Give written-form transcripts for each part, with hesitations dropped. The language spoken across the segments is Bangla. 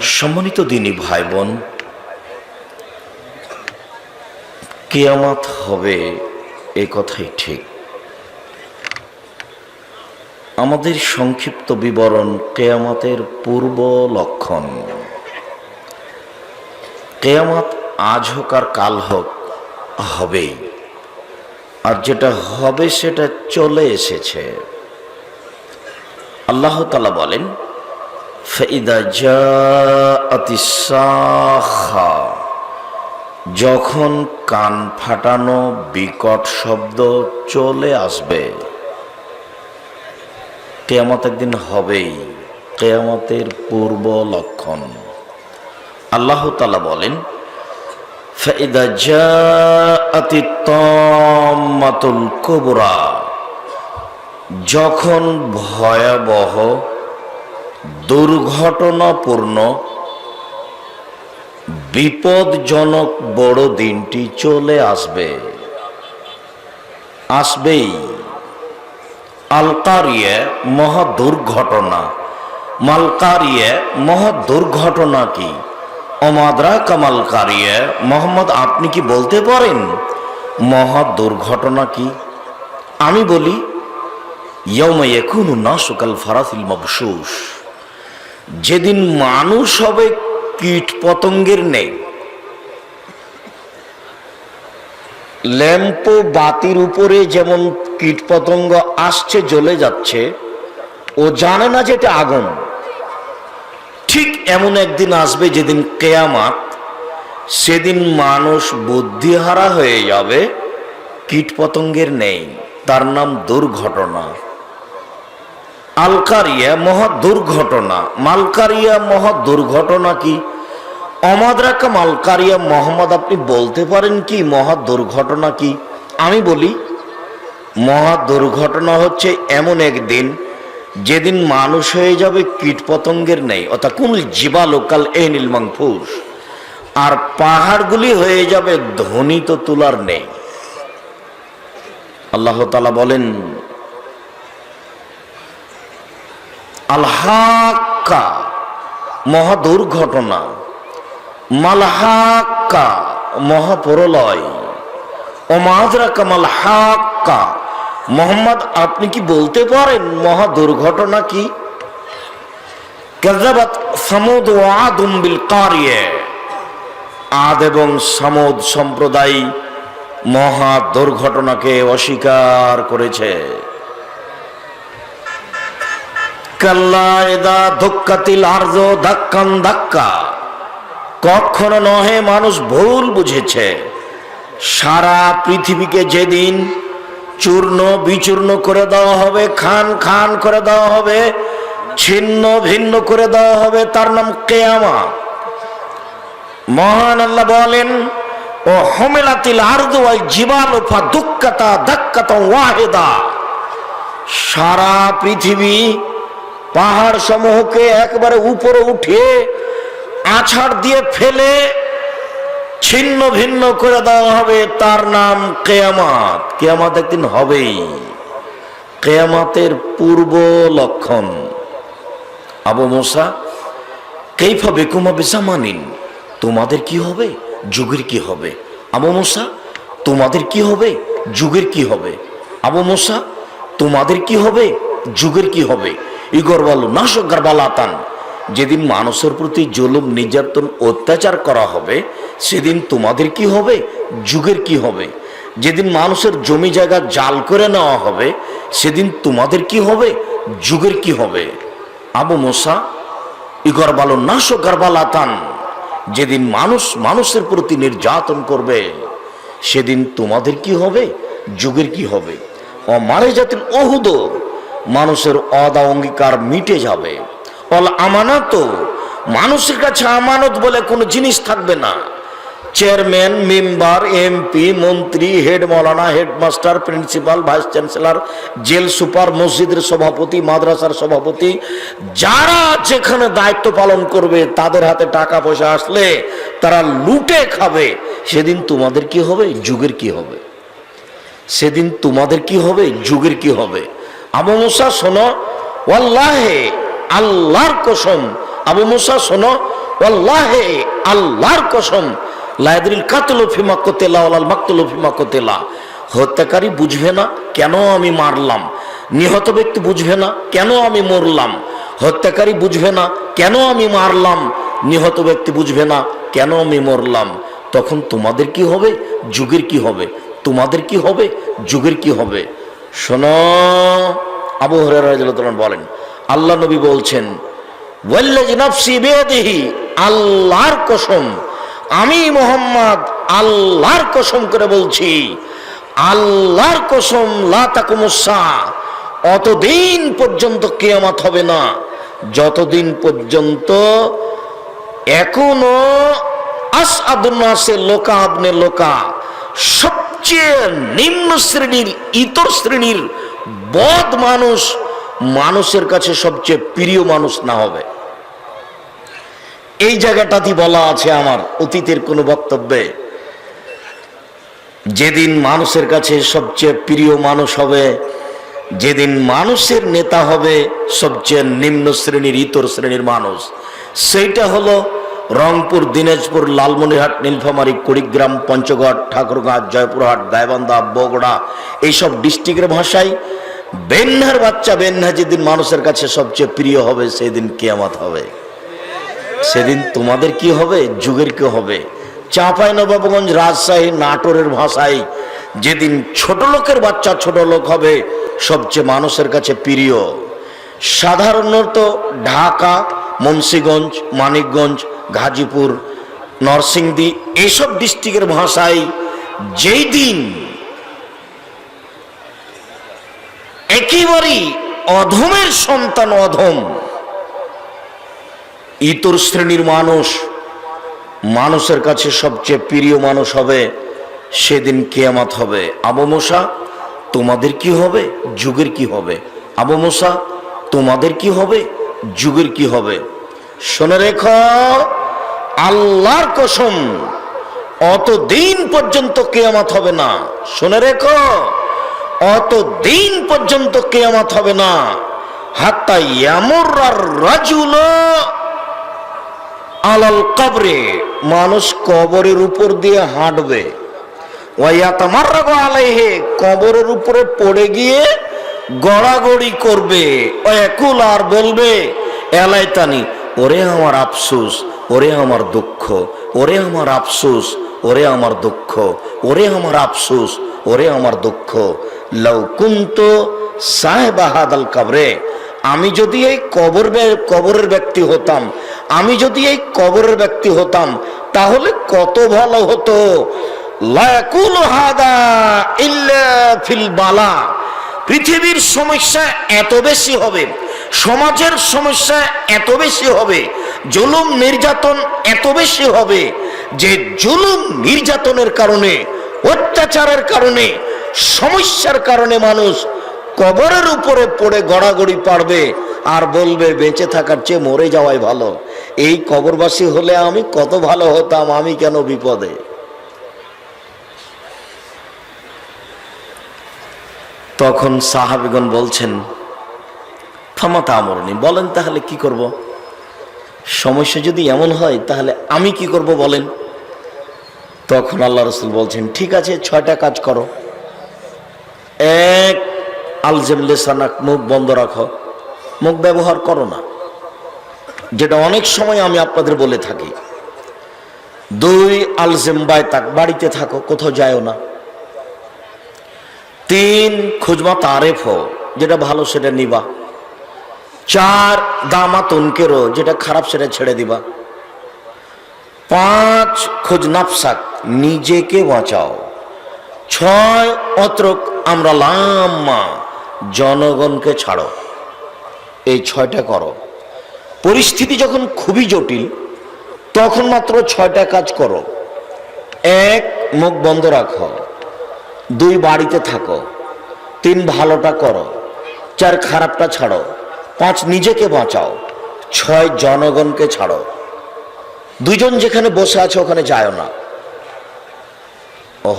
সম্মানিত দিনী ভাই বোন, কিয়ামত হবে এ কথাই ঠিক। আমাদের সংক্ষিপ্ত বিবরণ কিয়ামতের পূর্ব লক্ষণ। কিয়ামত আজ হোক আর কাল হোক হবেই, আর যেটা হবে সেটা চলে এসেছে। আল্লাহ তাআলা বলেন, ফাইদা জাআতিস সাখা, যখন কান ফাটানো বিকট শব্দ চলে আসবে। কিয়ামত একদিন হবেই, কিয়ামতের পূর্ব লক্ষণ। আল্লাহ তাআলা বলেন, ফাইদা জাআতিত তাম্মাতুল কুবরা, যখন ভয়াবহ দুর্ঘটনাপূর্ণ বিপদজনক বড় দিনটি চলে আসবেই। আল কারিয়া, মহা দুর্ঘটনা। মাল কারিয়া, মহা দুর্ঘটনা কি? অমাদ্রা কামাল কারিয়া, মোহাম্মদ আপনি কি বলতে পারেন মহা দুর্ঘটনা কি? আমি বলি, ইয়াউমা ইয়াকুনু নাসু কাল ফারাসিল মাবশুশ, যেদিন মানুষ হবে কীট পতঙ্গের নেই। ল্যাম্প বাতির উপরে যেমন কীট পতঙ্গ আসছে জ্বলে যাচ্ছে, ও জানে না যে এটা আগুন। ঠিক এমন একদিন আসবে যেদিন কিয়ামত, সেদিন মানুষ বুদ্ধিহারা হয়ে যাবে, কীট পতঙ্গের নেই, তার নাম দুর্ঘটনা। আল কারিয়া, মহা দুর্ঘটনা। মাল কারিয়া, মহা দুর্ঘটনা কি? অমাদ্রাকা মাল কারিয়া, মোহাম্মদ আপনি বলতে পারেন কি মহা দুর্ঘটনা কি? আমি বলি, মহা দুর্ঘটনা হচ্ছে এমন একদিন যেদিন মানুষ হয়ে যাবে কীট পতঙ্গের নেই, অর্থাৎ কোন জিবালুকাল এনিল মানফুস, আর পাহাড়গুলি হয়ে যাবে ধ্বনিত তুলার নেই। আল্লাহ তাআলা বলেন, আল হাক্কা, মহা দুর্ঘটনা। মাল হাক্কা, মহাপ্রলয়। ওমাদ্রাকা মাল হাক্কা, মোহাম্মদ আপনি কি বলতে পারেন মহা দুর্ঘটনা কি? কাযাবাত সামুদ ওয়া আদুম বিল কারিয়া, আদ এবং সামুদ সম্প্রদায় মহা দুর্ঘটনাকে অস্বীকার করেছে। কাল্লা ইযা দুক্কাতিল আরযু দাক্কান দাক্কা, কখনো নহে, মানুষ ভুল বুঝেছে। সারা পৃথিবীকে যেদিন চূর্ণ বিচূর্ণ করে দেওয়া হবে, খান খান করে দেওয়া হবে, ছিন্ন ভিন্ন করে দেওয়া হবে, তার নাম কিয়ামত। মহান আল্লাহ বলেন, ও হুমিলাতিল আরদু ওয়াল জিবালু ফাদুক্কাতা দাক্কাতান ওয়াহিদা, সারা পৃথিবী পাহাড় সমূহকে একবারে উপরে উঠিয়ে আছাড় দিয়ে ফেলে ছিন্ন ভিন্ন করে দেওয়া হবে, তার নাম কিয়ামত। কিয়ামত একদিন হবেই, কিয়ামতের পূর্ব লক্ষণ। আবু মুসা, কাইফা বিকুমা বিজামানিন, তোমাদের কি হবে, যুগের কি হবে? আবু মুসা, তোমাদের কি হবে, যুগের কি হবে? আবু মুসা, তোমাদের কি হবে, যুগের কি হবে? ইগর বলো নাশক গারবালাতান, যেদিন মানুষের প্রতি জুলুম নির্যাতন অত্যাচার করা হবে, সেদিন তোমাদের কি হবে, যুগের কি হবে? যেদিন মানুষের জমি জায়গা জাল করে নেওয়া হবে, সেদিন তোমাদের কি হবে, যুগের কি হবে? আবু মুসা, ইগর বলো নাশক গারবালাতান, যেদিন মানুষ মানুষের প্রতি নির্যাতন করবে, সেদিন তোমাদের কি হবে, যুগের কি হবে? ও মারে জাতিল ওহুদ, মানুষের অদা অঙ্গীকার মিটে যাবে। অল আমানত, মানুষের কাছে আমানত বলে কোনো জিনিস থাকবে না। চেয়ারম্যান, মেম্বার, এমপি, মন্ত্রী, হেড মৌলানা, headmaster, principal, vice chancellor, jail super, মসজিদের সভাপতি, মাদ্রাসার সভাপতি, যারা যেখানে দায়িত্ব পালন করবে, তাদের হাতে টাকা পয়সা আসলে তারা লুটে খাবে। সেদিন তোমাদের কি হবে, যুগের কি হবে? সেদিন তোমাদের কি হবে, যুগের কি হবে? আবু মুসা শোনো, ওয়াল্লাহে, আল্লাহর কসম, আবু মুসা শোনো, ওয়াল্লাহি আল্লাহর কসম লা ইয়াদরিল কাতলু ফিমা কুতিলা ওয়াল মাকতুলু ফিমা কুতিলা, হত্যাকারী বুঝবে না কেন আমি মারলাম, নিহত ব্যক্তি বুঝবে না কেন আমি মরলাম, হত্যাকারী বুঝবে না কেন আমি মারলাম, নিহত ব্যক্তি বুঝবে না কেন আমি মরলাম। তখন তোমাদের কি হবে, যুগের কি হবে, তোমাদের কি হবে, যুগের কি হবে। শোনো, আবু হুরায়রা রাদিয়াল্লাহু তাআলা বলেন, আল্লাহ নবী বলছেন, ওয়াল্লাযী নাফসি বিয়াদিহি, আল্লাহর কসম, আমি মুহাম্মদ আল্লাহর কসম করে বলছি, আল্লাহর কসম, লা তাকুমুস সাআ, অতদিন পর্যন্ত কিয়ামত হবে না যতদিন পর্যন্ত এখনো আসআদুন নাসে লোকা আবনে লোকা, সবচেয়ে নিম্ন শ্রেণীর, ইতর শ্রেণীর বদ মানুষ মানুষের কাছে সবচেয়ে প্রিয় মানুষ না হবে। এই জায়গাটাতে বলা আছে আমার অতীতের কোনো বক্তব্যে, যেদিন মানুষের কাছে সবচেয়ে প্রিয় মানুষ হবে, যেদিন মানুষের নেতা হবে সবচেয়ে নিম্ন শ্রেণীর, ইতর শ্রেণীর মানুষ, সেইটা হলো রংপুর, দিনাজপুর, লালমনিরহাট, নীলফামারী, কুড়িগ্রাম, পঞ্চগড়, ঠাকুরগাঁ, জয়পুরহাট, গাইবান্ধা, বগুড়া, এইসব ডিস্ট্রিক্টের ভাষায় বেন্নার বাচ্চা বেন্না যেদিন মানুষের কাছে সবচেয়ে প্রিয় হবে সেদিন কিয়ামত হবে। সেদিন তোমাদের কি হবে, যুগের কি হবে। চাঁপাইনবাবগঞ্জ, রাজশাহী, নাটোরের ভাষায় যেদিন ছোট লোকের বাচ্চা ছোট লোক হবে সবচেয়ে মানুষের কাছে প্রিয়। সাধারণত ঢাকা, মুন্সিগঞ্জ, মানিকগঞ্জ, গাজীপুর, নরসিংদী এইসব ডিস্ট্রিক্টের ভাষায় যেই দিন একেবারেই অধমের সন্তান, অধম ইতর শ্রেণীর মানুষ মানুষের কাছে সবচেয়ে প্রিয় মানুষ হবে, সেদিন কিয়ামত হবে। আবু মুসা, তোমাদের কি হবে, যুগের কি হবে। আবু মুসা, তোমাদের কি হবে, যুগের কি হবে। শুনে রেখো, আল্লাহর কসম, অতদিন পর্যন্ত কিয়ামত হবে না। শুনে রেখো, অতদিন পর্যন্ত কিয়ামত হবে না। হাত্তা ইয়ামুররার রাজুল আলাল কবরে, মানুষ কবরের উপর দিয়ে হাঁটবে। ওয়ায়াতামাররাগু আলাইহি, কবরের উপরে পড়ে গিয়ে গড়াগড়ি করবে। ওয়াকুল, আর বলবে, এলাইতানি, ওরে আমার আফসোস, ওরে আমার দুঃখ, ওরে আমার আফসোস, ওরে আমার দুঃখ, ওরে আমার আফসোস, ওরে আমার দুঃখ। লাউ কুনতু সাহিবা হাদাল কবরে, আমি যদি এই কবরের ব্যক্তি হতাম, আমি যদি এই কবরের ব্যক্তি হতাম তাহলে কত ভালো হতো। লা ইয়াকুলু হাদা ইল্লা ফিল বালা, পৃথিবীর সমস্যা এত বেশি হবে, সমাজের সমস্যা এত বেশি হবে, জুলুম নির্যাতন এত বেশি হবে যে জুলুম নির্যাতনের কারণে, অত্যাচারের কারণে, সমস্যার কারণে মানুষ কবরের উপরে পড়ে গড়াগড়ি পারবে আর বলবে বেঁচে থাকার চেয়ে মরে যাওয়াই ভালো। এই কবরবাসী হলে আমি কত ভালো হতাম, আমি কেন বিপদে। তখন সাহাবীগণ বলছেন, ফামাতা আমরনি, বলেন তাহলে কি করব। সমস্যা যদি এমন হয় তাহলে আমি কি করব বলেন। তখন আল্লাহ রাসূল বলছেন, ঠিক আছে 6টা কাজ করো। এক, আলজেম লিসানাক, মুখ বন্ধ রাখো, মুখ ব্যবহার করো না, যেটা অনেক সময় আমি আপনাদের বলে থাকি। 2, আলজেম বাইতাক, বাড়িতে থাকো, কোথাও যায়ও না। 3, খুজমা তারেফ, যেটা ভালো সেটা নিবা। 4, দামা তুনকেরো, যেটা খারাপ সেটা ছেড়ে দিবা। 5, খুজ নাফসাক, নিজেকে বাঁচাও। 6, অত্রক আমরা লাম্মা, জনগণকে ছাড়ো। এই 6টা করো। পরিস্থিতি যখন খুবই জটিল তখন মাত্র 6টা কাজ করো। 1, মুখ বন্ধ রাখো। 2, বাড়িতে থাকো। 3, ভালোটা করো। 4, খারাপটা ছাড়ো। 5, নিজেকে বাঁচাও। 6, জনগণকে ছাড়ো। 2 জন যেখানে বসে আছে ওখানে যায় না।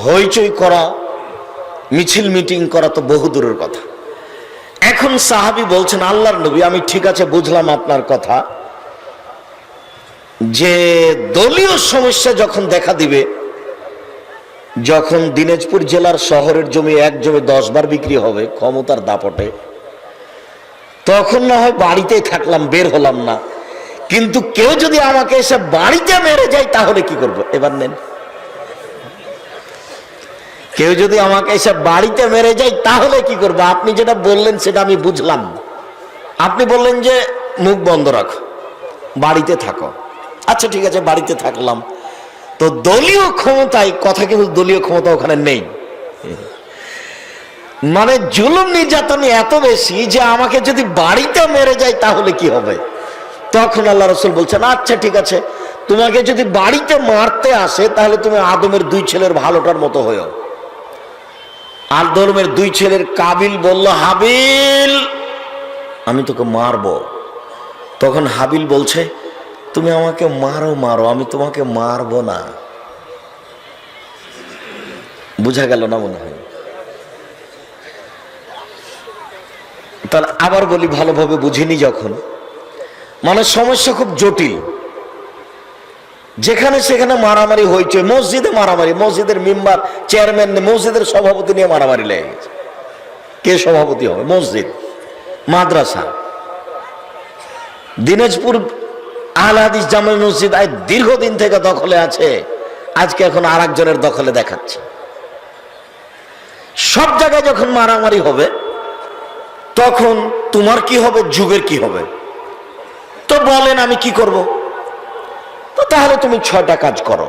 হইচই করা, মিছিল মিটিং করা তো বহু দূরের কথা। এখন সাহাবী বলছেন, আল্লাহর নবী, আমি ঠিক আছে বুঝলাম আপনার কথা, যে দলীয় সমস্যা যখন দেখা দিবে, যখন দিনাজপুর জেলার শহরের জমি এক জমি 10 বার বিক্রি হবে ক্ষমতার দাপটে, তখন না হয় বাড়িতেই থাকলাম, বের হলাম না। কিন্তু কেউ যদি আমাকে এসে বাড়িতে মেরে যায় তাহলে কি করব? এবার নেন, কেউ যদি আমাকে এসে বাড়িতে মেরে যায় তাহলে কি করব? আপনি যেটা বললেন সেটা আমি বুঝলাম। আপনি বললেন যে মুখ বন্ধ রাখো, বাড়িতে থাকো। আচ্ছা ঠিক আছে, বাড়িতে থাকলাম। তো দলীয় ক্ষমতায় কথা, কিন্তু দলীয় ক্ষমতা ওখানে নেই। মানে জুলুম নির্যাতন এত বেশি যে আমাকে যদি বাড়িতে মেরে যায় তাহলে কি হবে? তখন আল্লাহ রাসূল বলছেন, আচ্ছা ঠিক আছে, তোমাকে যদি বাড়িতে মারতে আসে তাহলে তুমি আদমের 2 ছেলের ভালোটার মতো হয়েও। আদমের 2 ছেলের কাবিল বলল, হাবিল আমি তোকে মারবো। তখন হাবিল বলছে, তুমি আমাকে মারো মারো, আমি তোমাকে মারবো না। বুঝা গেল না মনে হয়? তাহলে আবার বলি, ভালোভাবে বুঝিনি যখন, মানে সমস্যা খুব জটিল। যেখানে সেখানে মারামারি হয়েছে, মসজিদে মারামারি, মসজিদের মেম্বার, চেয়ারম্যান, মসজিদের সভাপতি নিয়ে মারামারি লেগে গেছে। কে সভাপতি হবে? মসজিদ, মাদ্রাসা। দিনাজপুর আহলে হাদিস জামে মসজিদ দীর্ঘদিন থেকে দখলে আছে, আজকে এখন আর একজনের দখলে দেখাচ্ছে। সব জায়গায় যখন মারামারি হবে তখন তোমার কি হবে, যুগের কি হবে? তো বলেন আমি কি করব? তো তাহলে তুমি 6টা কাজ করো।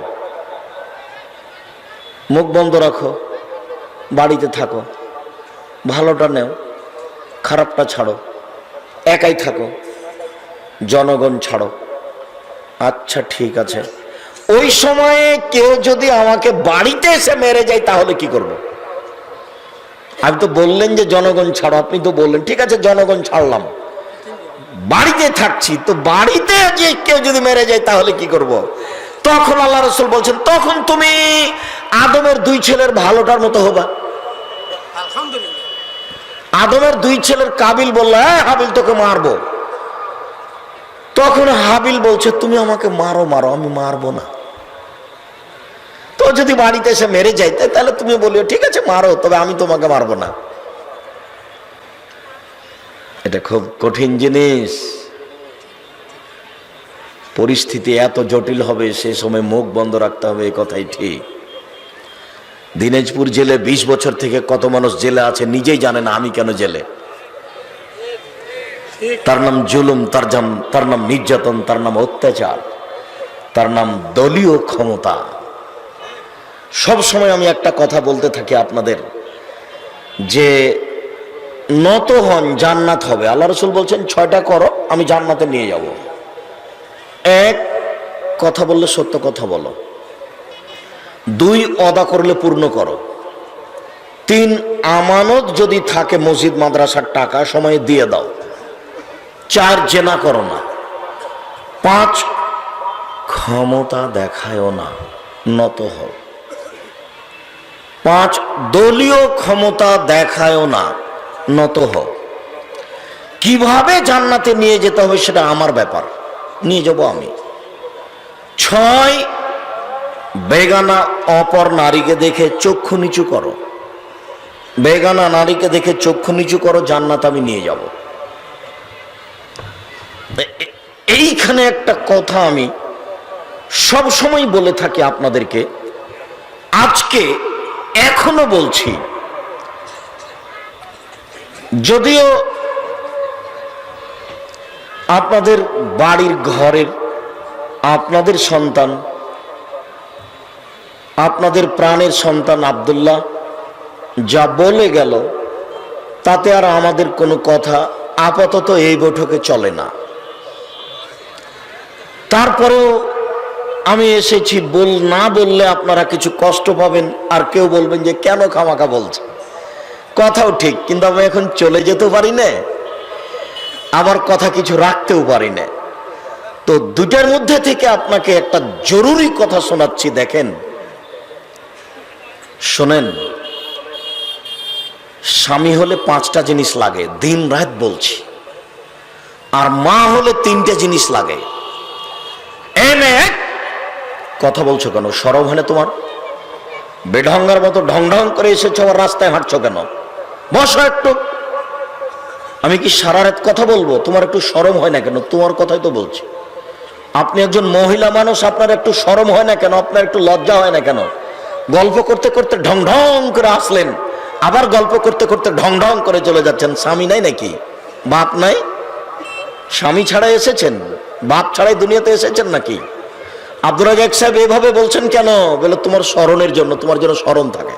মুখ বন্ধ রাখো, বাড়িতে থাকো, ভালোটা নেও, খারাপটা ছাড়ো, একাই থাকো, জনগণ ছাড়ো। আচ্ছা ঠিক আছে, ওই সময়ে কেউ যদি আমাকে বাড়িতে এসে মেরে যায় তাহলে কি করব? আপনি তো বললেন যে জনগণ ছাড়ো, আপনি তো বললেন ঠিক আছে জনগণ ছাড়লাম, বাড়িতে থাকছি, তো বাড়িতে যে কেউ যদি মেরে যায় তাহলে কি করব? তখন আল্লাহ রাসূল বলছেন, তখন তুমি আদমের 2 ছেলের ভালোটার মতো হবা। আলহামদুলিল্লাহ। আদমের 2 ছেলের কাবিল বলল, হ্যাঁ হাবিল তোকে মারবো। তখন হাবিল বলছে, তুমি আমাকে মারো মারো, আমি মারবো না। তো যদি বাড়িতে এসে মেরে যাইতে তাহলে তুমি বলিও ঠিক আছে মারো, তবে আমি তোমাকে মারবো না। এটা খুব কঠিন জিনিস। পরিস্থিতি এত জটিল হবে, সে সময় মুখ বন্ধ রাখতে হবে, এই কথাই ঠিক। দিনাজপুর জেলে 20 বছর থেকে কত মানুষ জেলে আছে নিজেই জানে না আমি কেন জেলে। তার নাম জুলুম, তার নাম নির্যাতন, তার নাম অত্যাচার, তার নাম দলীয় ক্ষমতা। সব সময় আমি একটা কথা বলতে থাকি আপনাদের, যে নত হন, জান্নাত হবে। আল্লাহ রাসূল বলছেন 6টা করো, আমি জান্নাতে নিয়ে যাব। 1, কথা বললে সত্য কথা বলো। 2, ওয়াদা করলে পূর্ণ করো। 3, আমানত যদি থাকে মসজিদ মাদ্রাসার টাকা সময়ে দিয়ে দাও। 4, জেনা করো না। 5, ক্ষমতা দেখায়ও না, নত হও। 5, দলীয় ক্ষমতা দেখায়ও না, নত হও। কিভাবে জান্নাতে নিয়ে যেতে হবে সেটা আমার ব্যাপার, নিয়ে যাব আমি। 6, বেগানা অপর নারীকে দেখে চক্ষু নিচু করো। বেগানা নারীকে দেখে চক্ষু নিচু করো, জান্নাত আমি নিয়ে যাব। এইখানে একটা কথা আমি সব সময় বলে থাকি আপনাদেরকে, আজকে এখনো বলছি। যদিও আপনাদের বাড়ির ঘরের আপনাদের সন্তান, আপনাদের প্রাণের সন্তান আব্দুল্লাহ যা বলে গেল, তাতে আর আমাদের কোনো কথা আপাতত এই বৈঠকে চলে না। তারপরেও আমি এসেছি, না বললে আপনারা কিছু কষ্ট পাবেন, আর কেউ বলবেন যে কেন খামাখা বলছে। কথাও ঠিক, কিন্তু আমি এখন চলে যেতেও পারি না, আবার কথা কিছু রাখতেও পারি না। তো দুটার মধ্যে থেকে আপনাকে একটা জরুরি কথা শোনাচ্ছি, দেখেন শোনেন। স্বামী হলে 5টা জিনিস লাগে, দিন রাত বলছি। আর মা হলে 3টে জিনিস লাগে। এক, কথা বলছো কেন? শরম হয় না তোমার? বেঢঙ্গার মতো ঢং ঢং করে এসেছো, আবার রাস্তায় হাঁটছো কেন? বসো একটু। আমি কি সারা রাত কথা বলবো? তোমার একটু শরম হয় না কেন? তোমার কথাই তো বলছি। আপনি একজন মহিলা মানুষ, আপনার একটু শরম হয় না কেন? আপনার একটু লজ্জা হয় না কেন? গল্প করতে করতে ঢং ঢং করে আসলেন, আবার গল্প করতে করতে ঢং ঢং করে চলে যাচ্ছেন। স্বামী নাই নাকি? বাপ নাই? স্বামী ছাড়া এসেছেন? বাপ ছাড়াই দুনিয়াতে এসেছেন নাকি? আব্দুর রাজ্জাক সাহেব এভাবে বলছেন কেন? বলে তোমার স্মরণের জন্য, তোমার জন্য স্মরণ থাকে।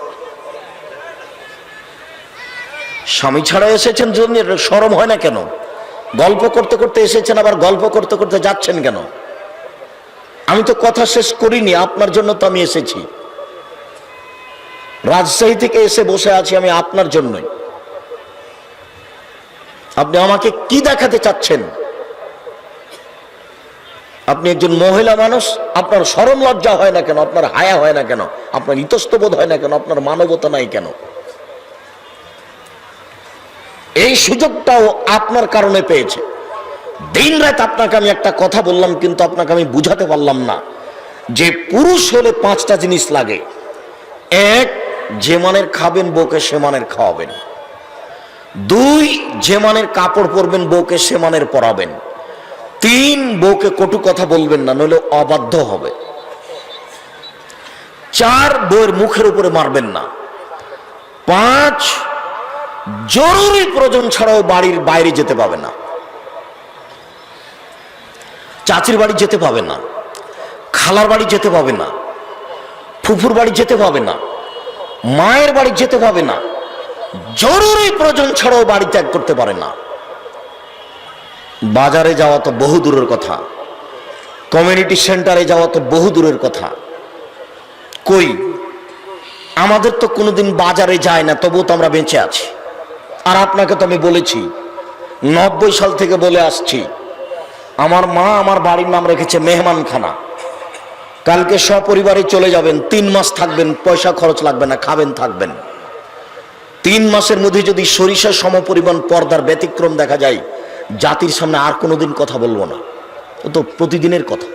স্বামী ছাড়া এসেছেন জন্য শরম হয় না কেন? গল্প করতে করতে এসেছেন, আবার গল্প করতে করতে যাচ্ছেন কেন? আমি তো কথা শেষ করিনি, আপনার জন্য তো আমি এসেছি। রাজশাহী থেকে এসে বসে আছি আমি আপনার জন্যই। আপনি আমাকে কি দেখাতে চাচ্ছেন? আপনি একজন মহিলা মানুষ, আপনার শরম লজ্জা হয় না কেন? আপনার হায়া হয় না কেন? আপনার ইতস্তবোধ হয় না কেন? আপনার মানবতা নাই কেন? এই সুযোগটাও আপনার কারণে পেয়েছে। দিন রাত আপনাকে আমি একটা কথা বললাম, কিন্তু আপনাকে আমি বুঝাতে পারলাম না যে পুরুষ হলে 5টা জিনিস লাগে। 1, যে মানের খাবেন বউকে সে মানের খাওয়াবেন। 2, যে মানের কাপড় পরবেন বউকে সে মানের পরাবেন। 3, বউকে কটু কথা বলবেন না, নইলে অবাধ্য হবে। 4, বউয়ের মুখের উপরে মারবেন না। 5, জরুরি প্রয়োজন ছাড়াও বাড়ির বাইরে যেতে পাবে না। চাচির বাড়ি যেতে পাবে না, খালার বাড়ি যেতে পাবে না, ফুফুর বাড়ি যেতে পাবে না, মায়ের বাড়ি যেতে পাবে না। জরুরি প্রয়োজন ছাড়াও বাড়ি ত্যাগ করতে পারে না। বাজারে যাওয়া তো বহু দূরের কথা, কমিউনিটি সেন্টারে যাওয়া তো বহু দূরের কথা। কই, আমাদের তো কোনোদিন বাজারে যায় না, তবুও তো আমরা বেঁচে আছি। আর আপনাকে তো আমি বলেছি, 90 সাল থেকে বলে আসছি, আমার মা আমার বাড়ির নাম রেখেছে মেহমানখানা। কালকে সপরিবারে চলে যাবেন, 3 মাস থাকবেন, পয়সা খরচ লাগবে না, খাবেন থাকবেন। 3 মাসের মধ্যে যদি সরিষা সমপরিমাণ পর্দার ব্যতিক্রম দেখা যায়, জাতির সামনে আর কোনোদিন কথা বলবো না। ও তো প্রতিদিনের কথা,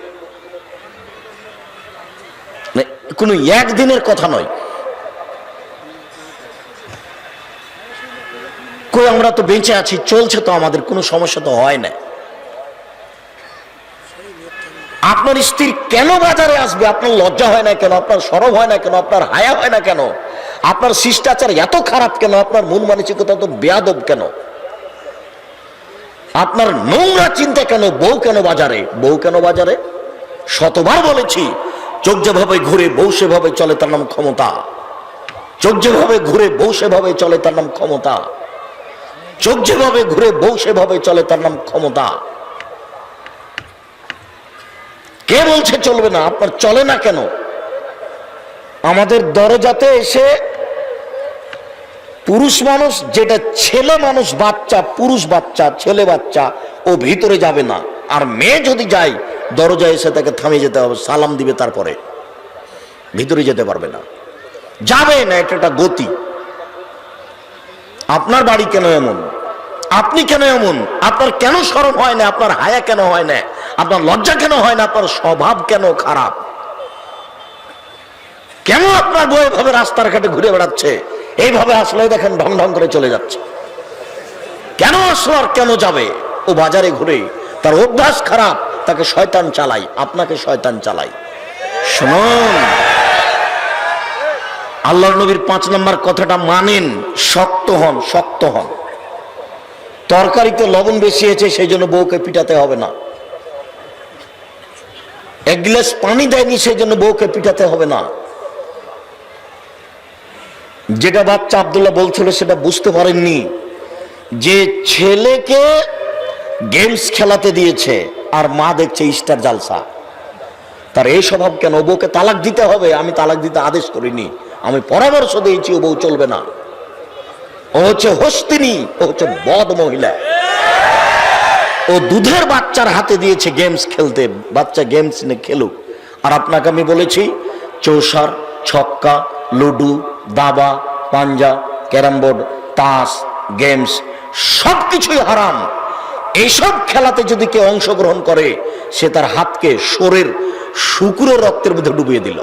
কোনো একদিনের কথা নয়। কই, আমরা তো বেঁচে আছি, চলছে তো, আমাদের কোনো সমস্যা তো হয় না। আপনার স্ত্রী কেন বাজারে আসবে? আপনার লজ্জা হয় না কেন? আপনার শরম হয় না কেন? আপনার হায়া হয় না কেন? আপনার শিষ্টাচার এত খারাপ কেন? আপনার মন মানসিকতা তো বেয়াদব কেন? আপনার নোংরা চিন্তা কেন? বউ কেন বাজারে? বউ কেন বাজারে? শতবার বলেছি, চোখ যেভাবে ঘুরে বউ সেভাবে চলে, তার নাম ক্ষমতা। চোখ যেভাবে ঘুরে বউ সেভাবে চলে, তার নাম ক্ষমতা। চোখ যেভাবে ঘুরে বউ সেভাবে চলে, তার নাম ক্ষমতা। কে বলছে চলবে না? আপনার চলে না কেন? আমাদের দরজাতে এসে পুরুষ মানুষ, যেটা ছেলে মানুষ, বাচ্চা, পুরুষ বাচ্চা, ছেলে বাচ্চা, ও ভিতরে যাবে না। আর মেয়ে যদি যায়, দরজায় এসে তাকে থামিয়ে যেতে হবে, সালাম দিবে, তারপরে ভিতরে যেতে পারবে না, যাবে না। এটা একটা গতি। আপনার বাড়ি কেন এমন? আপনি কেন এমন? আপনার কেন শরম হয় না? আপনার হায়া কেন হয় না? আপনার লজ্জা কেন হয় না? আপনার স্বভাব কেন খারাপ? কেন আপনার বউ এভাবে রাস্তার ঘাটে ঘুরে বেড়াচ্ছে? এইভাবে আসলে দেখেন ঢং ঢং করে চলে যাচ্ছে। কেন আসলো আর কেন যাবে? ও বাজারে ঘুরে, তার অভ্যাস খারাপ, তাকে শয়তান চালাই, আপনাকে শয়তান চালাই। শুনুন, আল্লাহর নবীর 5 নম্বর কথাটা মানেন, শক্ত হন, শক্ত হন। তরকারিতে লবণ বেশি হয়েছে, সেই জন্য বউকে পিটাতে হবে না। 1 গ্লাস পানি দেয়নি, সেই জন্য বউকে পিটাতে হবে না। যেটা বাচ্চা আব্দুল্লাহ বলছিল সেটা বুঝতে পারেননি, যে ছেলেকে গেমস খেলাতে দিয়েছে আর মা দেখছে স্টার জালসা, তার এই স্বভাব কেন? বউকে তালাক দিতে হবে? আমি তালাক দিতে আদেশ করিনি, আমি পরামর্শ দিয়েছি ও বউ চলবে না। ও হচ্ছে হস্তিনী, ও হচ্ছে বদ মহিলা। ও দুধের বাচ্চার হাতে দিয়েছে গেমস খেলতে, বাচ্চা গেমস নিয়ে খেলুক। আর আপনাকে আমি বলেছি, চৌসার, ছক্কা, লুডু, দাবা, পাঞ্জা, ক্যারাম বোর্ড, তাস, গেমস সবকিছুই হারাম। এইসব খেলাতে যদি কেউ অংশগ্রহণ করে, সে তার হাতকে শরীর শুকুরের রক্তের মধ্যে ডুবিয়ে দিল।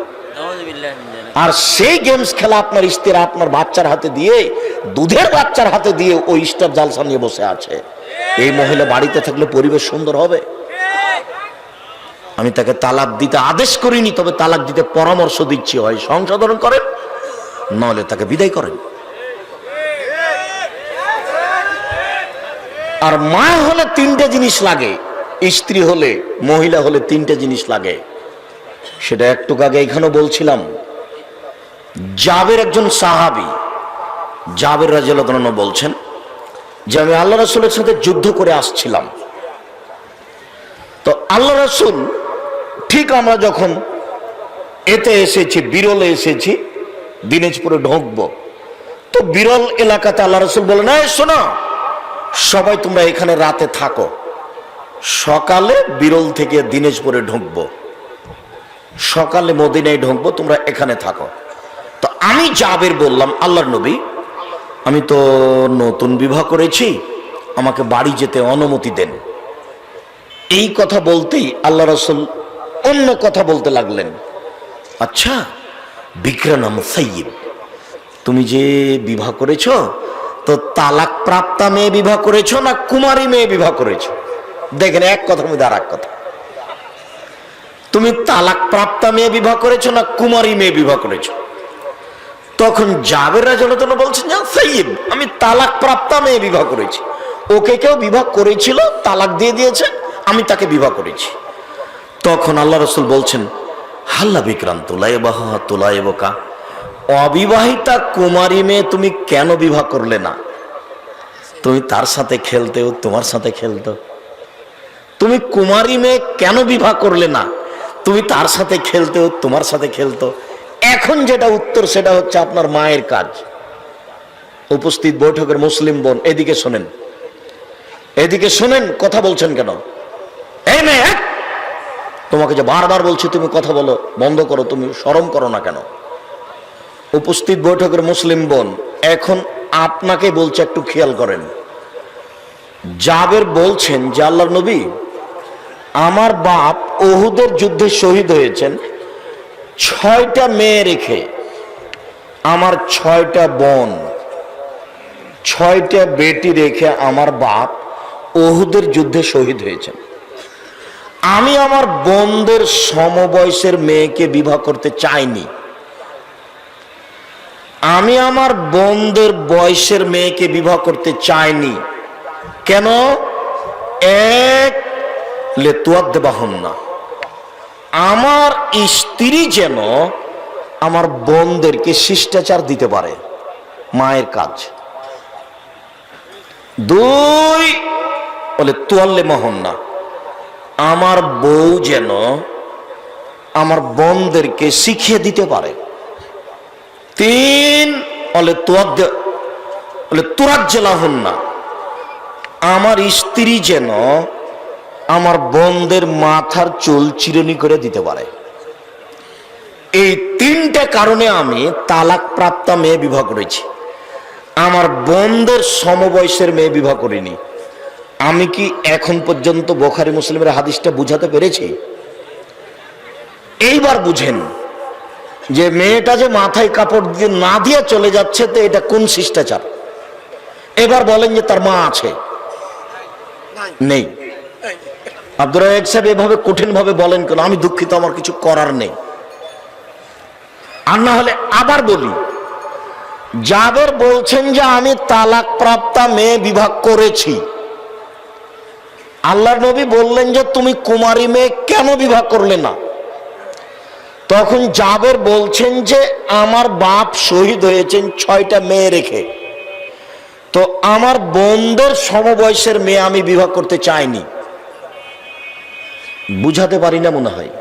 আর সেই গেমস খেলা আপনার স্ত্রী আপনার বাচ্চার হাতে দিয়ে, দুধের বাচ্চার হাতে দিয়ে ওই স্টার জালসা নিয়ে বসে আছে। এই মহিলা বাড়িতে থাকলে পরিবেশ সুন্দর হবে? আমি তাকে তালাক দিতে আদেশ করিনি, তবে তালাক দিতে পরামর্শ দিচ্ছি, হয় সংশোধন করেন, নইলে তাকে বিদায় করেন। আর মা হলে তিনটে জিনিস লাগে, স্ত্রী হলে, মহিলা হলে তিনটে জিনিস লাগে। সেটা একটু আগে এখানে বলছিলাম। জাবের একজন সাহাবী, জাবের রাদিয়াল্লাহু আনহু বলছেন যে আমি আল্লাহ রাসূলের সাথে যুদ্ধ করে আসছিলাম। তো আল্লাহ রাসূল, ঠিক আমরা যখন এতে এসেছি, বিরলে এসেছি, দিনাজপুরে ঢুকবো, তো বিরল এলাকাতে আল্লাহ রাসূল বলেন, এই শোনো, সবাই তোমরা এখানে রাতে থাকো, সকালে বিরল থেকে দিনাজপুরে ঢুকবো, সকালে মদিনায় ঢুকবো, তোমরা এখানে থাকো। তো আমি জাবের বললাম, আল্লাহর নবী, আমি তো নতুন বিবাহ করেছি, আমাকে বাড়ি যেতে অনুমতি দেন। এই কথা বলতেই আল্লাহ রাসূল অন্য কথা বলতে লাগলেন। আচ্ছা, বিক্রম সাইয়্যিব, তুমি যে বিবাহ করেছ, তো তালাক প্রাপ্তা মেয়ে বিবাহ করেছো না কুমারী মেয়ে বিবাহ করেছো? দেখেন, এক কথার মধ্যে আর এক কথা। তুমি তালাক প্রাপ্তা মেয়ে বিবাহ করেছো না কুমারী মেয়ে বিবাহ করেছো? তখন জাবের রাদিয়াল্লাহু আনহু বলছেন, যে সাইয়্যিব, আমি তালাক প্রাপ্তা মেয়ে বিবাহ করেছি। ওকে কেউ বিবাহ করেছিল, তালাক দিয়ে দিয়েছে, আমি তাকে বিবাহ করেছি। তখন আল্লাহ রাসূল বলছেন, হাল্লা বিক্রাম তুলাইবাহা তুলাইবকা, অবিবাহিতা কুমারী মেয়ে তুমি কেন বিবাহ করলে না? তুমি তার সাথে খেলতেও, তোমার সাথে খেলতো। তুমি কুমারী মেয়ে কেন বিবাহ করলে না? তুমি তার সাথে খেলতেও, তোমার সাথে খেলতো। এখন যেটা উত্তর, সেটা হচ্ছে আপনার মায়ের কাজ। উপস্থিত বৈঠকের মুসলিম বোন, এদিকে শোনেন, এদিকে শোনেন, কথা বলছেন কেন? এই মেয়ে, তোমাকে যে বারবার বলছি তুমি কথা বলো বন্ধ করো, তুমি শরম করো না কেন? উপস্থিত বৈঠকের মুসলিম বোন, এখন আপনাকে বলছে, একটু খেয়াল করেন। জাবের বলছেন যে আল্লাহর নবী, আমার বাপ উহুদের যুদ্ধে শহীদ হয়েছেন, 6টা মেয়ে রেখে, আমার 6টা বোন, 6টা বেটি রেখে আমার বাপ উহুদের যুদ্ধে শহীদ হয়েছেন। আমি আমার বোনদের সমবয়সের মেয়েকে বিবাহ করতে চাইনি। আমি আমার বোনদের বয়সের মেয়েকে বিবাহ করতে চাইনি। কেন? এক, লেতুয়াদ্দেবাহন না, আমার স্ত্রী যেন আমার বোনদেরকে শিষ্টাচার দিতে পারে, মায়ের কাজ। 2, বলে তোয়াল্লে মোহন না, আমার বউ যেন আমার বোনদেরকে শিখিয়ে দিতে পারে। 3, বলে তোরাজ্জেলাহন না, আমার স্ত্রী যেন আমার বোনদের মাথার চুল চিরুনি করে দিতে পারে। এই 3টে কারণে আমি তালাক প্রাপ্তা মেয়ে বিবাহ করেছি, আমার বোনদের সমবয়সের মেয়ে বিবাহ করিনি। আমি কি এখন পর্যন্ত বুখারী মুসলিমের হাদিসটা বুঝাতে পেরেছি? এইবার বুঝেন যে মেয়েটা যে মাথায় কাপড় দিয়ে না দিয়ে চলে যাচ্ছে, তো এটা কোন শিষ্টাচার? এবার বলেন যে তার মা আছে? নেই। আব্দুর রাজ্জাক সাহেব এভাবে কঠিন ভাবে বলেন কেন? আমি দুঃখিত, আমার কিছু করার নেই। আর না হলে আবার বলি, জাবের বলছেন যে আমি তালাক প্রাপ্তা মেয়ে বিবাহ করেছি। আল্লাহর নবী বললেন যে তুমি কুমারী মেয়ে কেন বিবাহ করলে না? তখন জাবের বলছেন যে আমার বাপ শহীদ হয়েছেন 6টা মেয়ে রেখে, তো আমার বোনদের সমবয়সের মেয়ে আমি বিবাহ করতে চাইনি। বুঝাতে পারি না মনে হয়।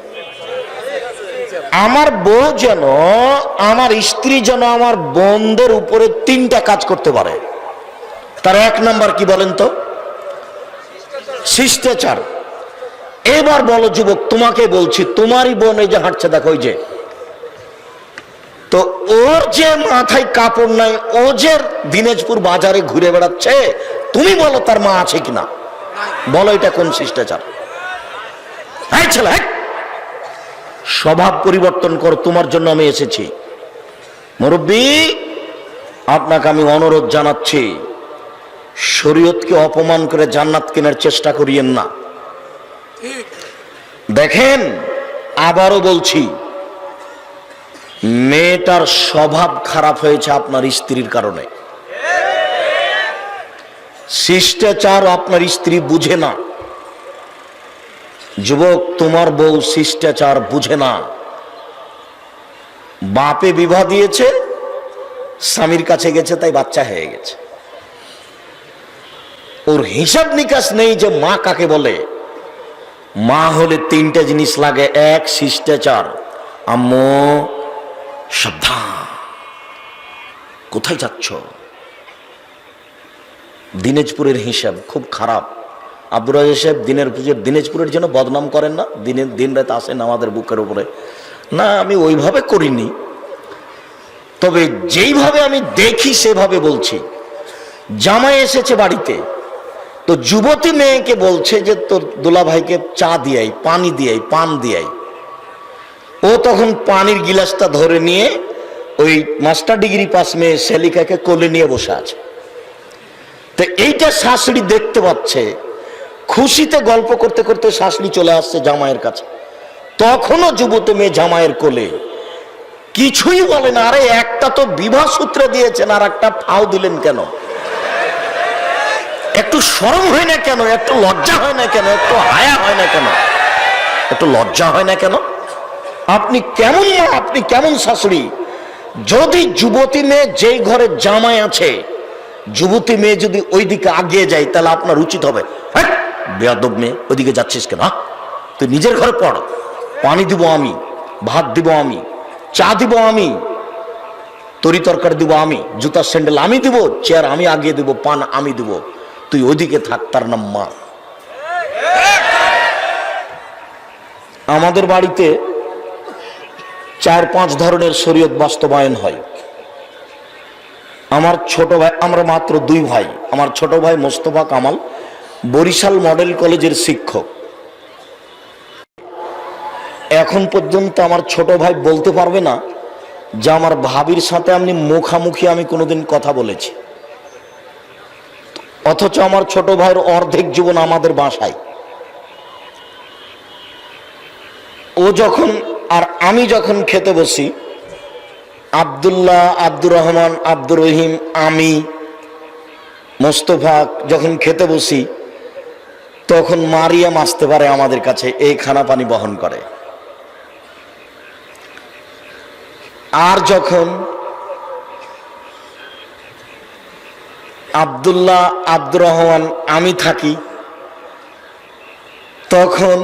আমার বউ যেন, আমার স্ত্রী যেন আমার বোনদের উপরে 3টা কাজ করতে পারে। তার 1 নাম্বার কি বলেন তো? শিষ্টাচার। এবার বলো যুবক, তোমাকে বলছি, তোমারই বোন এই যে হাঁটছে, দেখো ওই যে, তো ওর যে মাথায় কাপড় নাই, ও যে দিনাজপুর বাজারে ঘুরে বেড়াচ্ছে, তুমি বলো তার মা আছে কিনা? বলো এটা কোন শিষ্টাচার? এই ছেলে, এই! স্বভাব পরিবর্তন করো, তোমার জন্য আমি এসেছি। মুরব্বী, আপনাকে আমি অনুরোধ জানাচ্ছি, শরীয়তকে অপমান করে জান্নাত কেনার চেষ্টা করিয়েন না। ঠিক। দেখেন, আবারও বলছি, মেয়েটার স্বভাব খারাপ হয়েছে আপনার স্ত্রীর কারণে। শিষ্টাচার আপনার স্ত্রী বুঝে না। যুবক, তোমার বউ শিষ্টাচার বুঝে না। বাপে বিবাহ দিয়েছে, স্বামীর কাছে গেছে, তাই বাচ্চা হয়ে গেছে। ওর হিসাব নিকাশ নেই যে মা কাকে বলে। মা হলে তিনটা জিনিস লাগে। এক, শিষ্টাচার। আম্মু সাবধান, কোথায় যাচ্ছ? দিনাজপুরের হিসাব খুব খারাপ। আব্দুর রাজ্জাক সাহেব দিনাজপুরের জন্য বদনাম করেন না? দিন রাত আসেন আমাদের বুকের উপরে। না, আমি ওইভাবে করিনি, তবে যেইভাবে আমি দেখি সেভাবে বলছি। জামাই এসেছে বাড়িতে, তো যুবতী মেয়েকে বলছে যে তোর দুলা ভাইকে চা দিয়াই, পানি দিয়াই, পান দিয়াই। ও তখন পানির গিলাসটা ধরে নিয়ে ওই মাস্টার ডিগ্রি পাস মেয়ে সেলিকাকে কোলে নিয়ে বসে আছে। তো এইটা শাশুড়ি দেখতে পাচ্ছে, খুশিতে গল্প করতে করতে শাশুড়ি চলে আসছে জামাইয়ের কাছে। তখনও যুবতী মেয়ে জামাইয়ের কোলে, কিছুই বলে না। আরে একটা তো বিবাহ সূত্রে দিয়েছেন, আর একটা ফাও দিলেন কেন? একটু শরম হয় না কেন? একটু লজ্জা হয় না কেন? একটু হায়া হয় না কেন? একটু লজ্জা হয় না কেন? আপনি কেমন মা, আপনি কেমন শাশুড়ি? যদি যুবতী মেয়ে যেই ঘরে জামাই আছে, যুবতী মেয়ে যদি ওইদিকে আগিয়ে যায়, তাহলে আপনার উচিত হবে, হ্যাঁ বেয়াদব মেয়ে, ওইদিকে যাচ্ছিস কেন? তুই নিজের ঘরে পড়। পানি দিব আমি, ভাত দিব আমি, চা দিব আমি, তরি তরকারি দিব আমি, জুতার স্যান্ডেল আমি দিব, চেয়ার আমি আগিয়ে দিব, পান আমি দিব, তুই ওইদিকে থাক। তার নাম মা। আমাদের বাড়িতে 4-5 ধরনের শরীয়ত বাস্তবায়ন হয়। আমার ছোট ভাই, আমরা মাত্র 2 ভাই। আমার ছোট ভাই মোস্তফা কামাল বরিশাল মডেল কলেজের শিক্ষক। এখন পর্যন্ত আমার ছোট ভাই বলতে পারবে না যে আমার ভাবির সাথে আমি মুখামুখি আমি কোনোদিন কথা বলেছি। অথচ আমার ছোট ভাইয়ের অর্ধেক জীবন আমাদের বাসায়। ও যখন আর আমি যখন খেতে বসি, আব্দুল্লাহ, আব্দুর রহমান, আব্দুর রহিম, আমি, মোস্তফা যখন খেতে বসি, তখন মারিয়াম আসতে পারে আমাদের কাছে, এই খানা পানি বহন করে। আর যখন আব্দুল্লাহ, আব্দুর রহমান, আমি থাকি, তখন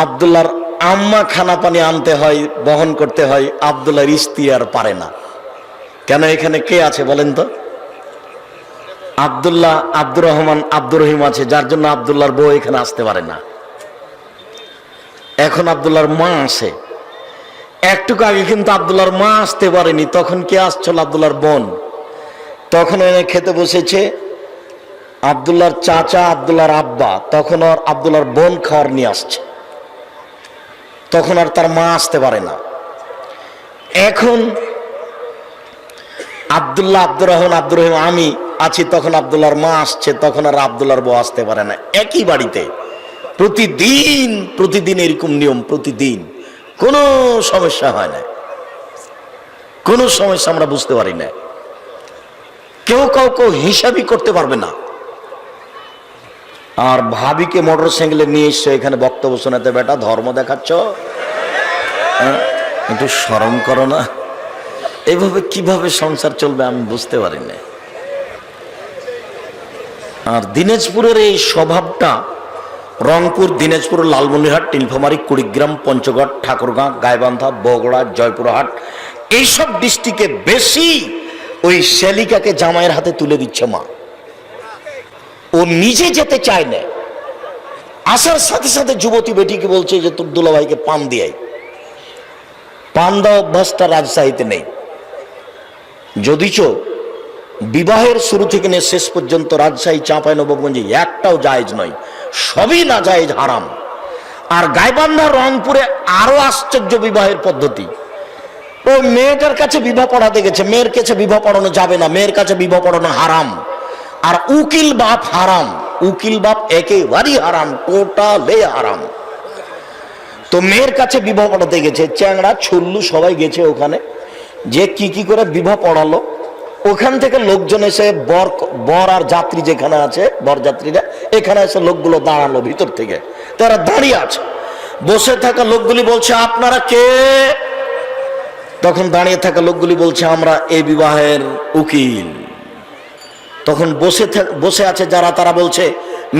আব্দুল্লাহর আম্মা খানা পানি আনতে হয়, বহন করতে হয়। আব্দুল্লাহর স্ত্রী আর পারে না। কেন? এখানে কে আছে বলেন তো? আব্দুল্লাহ, আব্দুর রহমান, আব্দুর রহিম আছে, যার জন্য আব্দুল্লাহর বউ এখানে আসতে পারে না। এখন আব্দুল্লাহর মা আসে। একটুকু আগে কিন্তু আব্দুল্লাহর মা আসতে পারেনি, তখন কে আসছিল? আব্দুল্লাহর বোন। তখন এনে খেতে বসেছে আব্দুল্লাহর চাচা, আব্দুল্লাহর আব্বা। তখন আর আব্দুল্লাহর বোন খাওয়ার নিয়ে আসছে, তখন আর তার মা আসতে পারে না। এখন আব্দুল্লাহ, আব্দুর রহমান, আব্দুর রহিম, আমি আছি, তখন আব্দুল্লাহর মা আসছে, তখন আর আব্দুল্লাহর বউ আসতে পারে না। একই বাড়িতে প্রতিদিন এরকম নিয়ম, প্রতিদিন। কোনো সমস্যা হয় না, কোনো সমস্যা আমরা বুঝতে পারি না। কেউ কাউকে হিসাবই করতে পারবে না। আর ভাবিকে মোটর সাইকেলে নিয়ে এসছো এখানে বক্তব্য শোনাতে, বেটা ধর্ম দেখাচ্ছ, একটু শরম করো না। এইভাবে কিভাবে সংসার চলবে আমি বুঝতে পারি না। আর দিনাজপুরের এই স্বভাবটা রংপুর, দিনাজপুর, লালমনিরহাট, নীলফামারী, কুড়িগ্রাম, পঞ্চগড়, ঠাকুরগাঁ, গাইবান্ধা, বগুড়া, জয়পুরহাট, এইসব ডিস্ট্রিক্টে বেশি ওই শালিকাকে জামাইয়ের হাতে তুলে দিচ্ছে মা। ও নিজে যেতে চায় না, আসার সাথে সাথে যুবতী বেটিকে বলছে যে তোর দুলা ভাইকে পান দিয়াই। পান দেওয়া অভ্যাসটা রাজশাহীতে নেই, যদিচ বিবাহের শুরু থেকে নিয়ে শেষ পর্যন্ত রাজশাহী চাঁপাইনবাবগঞ্জে একটাও জায়েজ নয়, সবই না জায়েজ, হারাম। আর গাইবান্ধা রংপুরে আরো আশ্চর্য বিবাহের পদ্ধতি। ওই মেয়েটার কাছে বিবাহ পড়াতে গেছে, মেয়ের কাছে বিবাহ পড়ানো যাবে না, মেয়ের কাছে বিবাহ পড়ানো হারাম। আর উকিল বাপ হারাম, উকিল বাপ একেবারেই হারাম, টোটালে হারাম। তো মেয়ের কাছে বিবাহ পড়াতে গেছে, চ্যাংড়া ছুল্লু সবাই গেছে ওখানে, যে কি কি করে বিবাহ পড়ালো। ওখান থেকে লোকজন এসে বর আর যাত্রী যেখানে আছে, বর যাত্রীরা এখানে এসে লোকগুলো দাঁড়ালো ভিতর থেকে, তারা দাঁড়িয়ে আছে। বসে থাকা লোকগুলি বলছে আপনারা কে? তখন দাঁড়িয়ে থাকা লোকগুলি বলছে আমরা এই বিবাহের উকিল। তখন বসে আছে যারা, তারা বলছে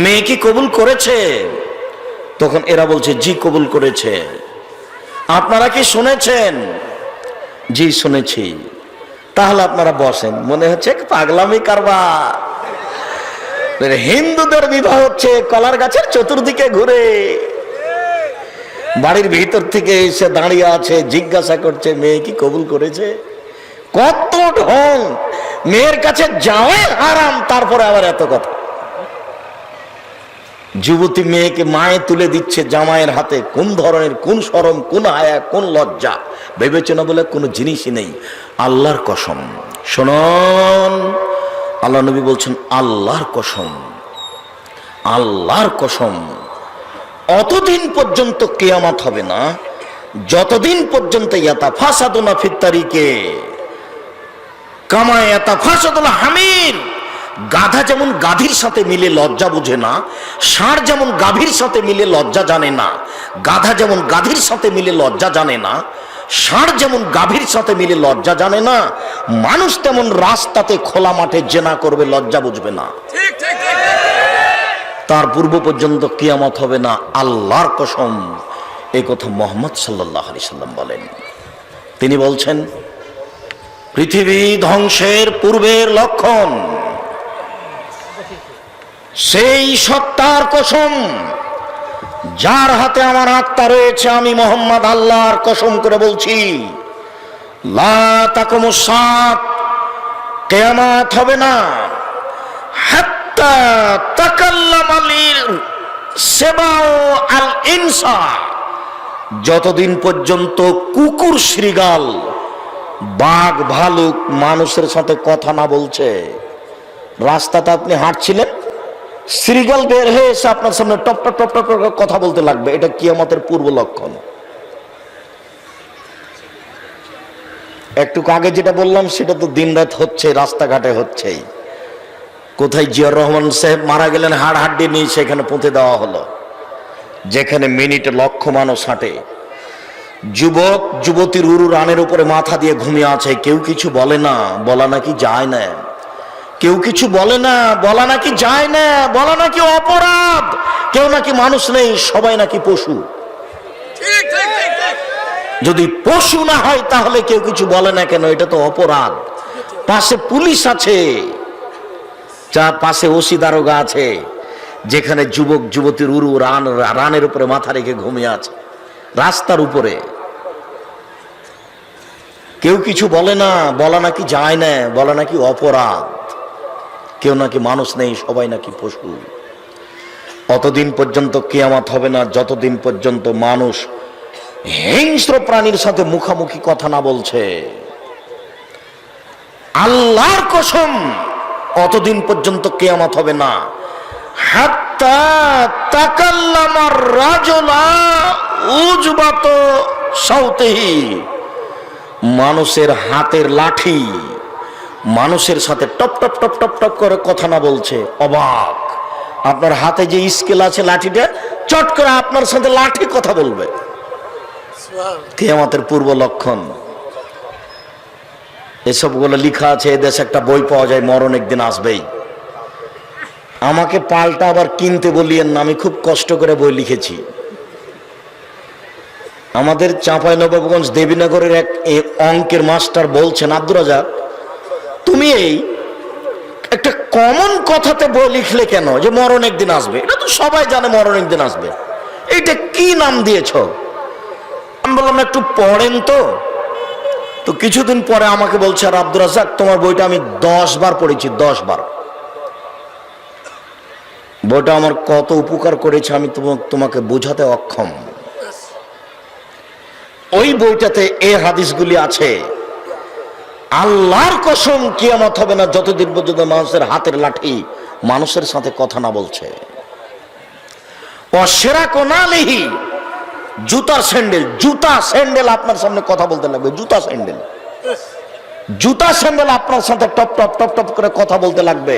মেয়ে কি কবুল করেছে? তখন এরা বলছে জি কবুল করেছে। আপনারা কি শুনেছেন? জি শুনেছি। তাহলে আপনারা বসেন। মনে হচ্ছে পাগলামি কারবার। হিন্দুদের বিবাহ হচ্ছে কলার গাছের চতুর্দিকে ঘুরে, বাড়ির ভিতর থেকে এসে দাঁড়িয়ে আছে, জিজ্ঞাসা করছে মেয়ে কি কবুল করেছে। কত ঢং! মেয়ের কাছে যাওয়াই হারাম, তারপরে আবার এত কথা। যুবতী মেয়েকে মায়ে তুলে দিচ্ছে জামাইয়ের হাতে। কোন ধরনের, কোন শরম, কোন হায়া, কোন লজ্জা, বিবেচনা বলে কোনো জিনিসই নেই। আল্লাহর কসম শুনুন, আল্লাহ নবী বলছেন আল্লাহর কসম, আল্লাহর কসম, অতদিন পর্যন্ত কিয়ামত হবে না যতদিন পর্যন্ত ইয়াতাফাসাদুনা ফিত তারিকে কামা ইয়াতাফাসাদুল হামির। গাধা যেমন গাভীর সাথে মিলে লজ্জা বুঝে না, ষাঁড় যেমন গাভীর সাথে মিলে লজ্জা জানে না, গাধা যেমন গাভীর সাথে মিলে লজ্জা জানে না, ষাঁড় যেমন গাভীর সাথে মিলে লজ্জা জানে না, মানুষ তেমন রাস্তাতে খোলা মাঠে জেনা করবে, লজ্জা বুঝবে না। ঠিক ঠিক ঠিক। তার পূর্ব পর্যন্ত কিয়ামত হবে না, আল্লাহর কসম। এই কথা মুহাম্মদ সাল্লাল্লাহু আলাইহি সাল্লাম বলেন। তিনি বলছেন পৃথিবী ধ্বংসের পূর্বের লক্ষণ, সেই সত্তার কসম যার হাতে আমার আত্মা রয়েছে, আমি মুহাম্মদ আল্লাহর কসম করে বলছি, লা তাকুমুস সাআত, কিয়ামত হবে না হাত্তা তাকাল্লামাল সেবাউ আল ইনসা, যতদিন পর্যন্ত কুকুর শৃগাল বাঘ ভালুক মানুষের সাথে কথা না বলছে। রাস্তাতে আপনি হাঁটছিলেন, শৃগাল বের হয়ে এসে আপনার সামনে টপ টপ টপ টপ করে কথা বলতে লাগবে, এটা কিয়ামতের পূর্ব লক্ষণ। একটু আগে যেটা বললাম সেটা তো দিনরাত হচ্ছে, রাস্তাঘাটে হচ্ছেই। কোথায় জিয়াউর রহমান সাহেব মারা গেলেন, হাড় হাড্ডি নিয়ে সেখানে পুঁতে দেওয়া হলো, যেখানে মিনিটে লক্ষ মানুষ হাঁটে। যুবক যুবতীর উরু রানের উপরে মাথা দিয়ে ঘুমিয়ে আছে, কেউ কিছু বলে না, বলা নাকি যায় না। কেউ কিছু বলে না, বলা নাকি যায় না, বলা নাকি অপরাধ। কেউ নাকি মানুষ নেই, সবাই নাকি পশু। ঠিক ঠিক ঠিক ঠিক। যদি পশু না হয় তাহলে কেউ কিছু বলে না কেন? এটা তো অপরাধ। পাশে পুলিশ আছে, যার পাশে ওসি দারোগা আছে, যেখানে যুবক যুবতীর উরু রানের উপরে মাথা রেখে ঘুমিয়ে আছে রাস্তার উপরে। কেউ কিছু বলে না, বলা নাকি যায় না, বলা নাকি অপরাধ। কেউ নাকি মানুষ নেই, সবাই নাকি পশু। অতদিন পর্যন্ত কিয়ামত হবে না যতদিন পর্যন্ত মানুষ হিংস্র প্রাণীর সাথে মুখামুখি কথা না বলছে। আল্লাহর কসম, অতদিন পর্যন্ত কিয়ামত হবে না হাত্তা তাকাল্লামার রাজুলা উজবাত সাউতিহি, মানুষের হাতের লাঠি মানুষের সাথে top top top top top করে কথা না বলছে। অবাক! আপনার হাতে যে স্কেল আছে লাঠিটা, চট করে আপনার সাথে লাঠি কথা বলবে। কিয়ামতের পূর্ব লক্ষণ এসবগুলো লেখা আছে। এদেশে একটা বই পাওয়া যায়, মরণ একদিন আসবেই। আমাকে পাল্টা আবার কিনতে বলিয়েন না, আমি খুব কষ্ট করে বই লিখেছি। আমাদের চাঁপাইনবাবগঞ্জ দেবীনগরের এক অঙ্কের মাস্টার বলছেন, আব্দুর রাজাক তুমি এই একটা কমন কথাতে বই লিখলে কেন যে মরণ একদিন আসবে? এটা তো সবাই জানে মরণ একদিন আসবে, এইটা কি নাম দিয়েছ? আমি বললাম একটু পড়েন তো। তো কিছুদিন পরে আমাকে বলছে, আর আব্দুর রাজ্জাক, তোমার বইটা আমি 10 বার পড়েছি, 10 বার। বইটা আমার কত উপকার করেছে আমি তোমাকে বোঝাতে অক্ষম। ওই বইটাতে এই হাদিসগুলি আছে। আল্লাহর কসম, কিয়ামত হবে না যতদিন পর্যন্ত মানুষের হাতের লাঠি মানুষের সাথে কথা না বলছে। অসেরা কোনালিহি, জুতার স্যান্ডেল, জুতা স্যান্ডেল আপনার সামনে কথা বলতে লাগবে। জুতা স্যান্ডেল, জুতা স্যান্ডেল আপনার সাথে টপ টপ টপ টপ করে কথা বলতে লাগবে।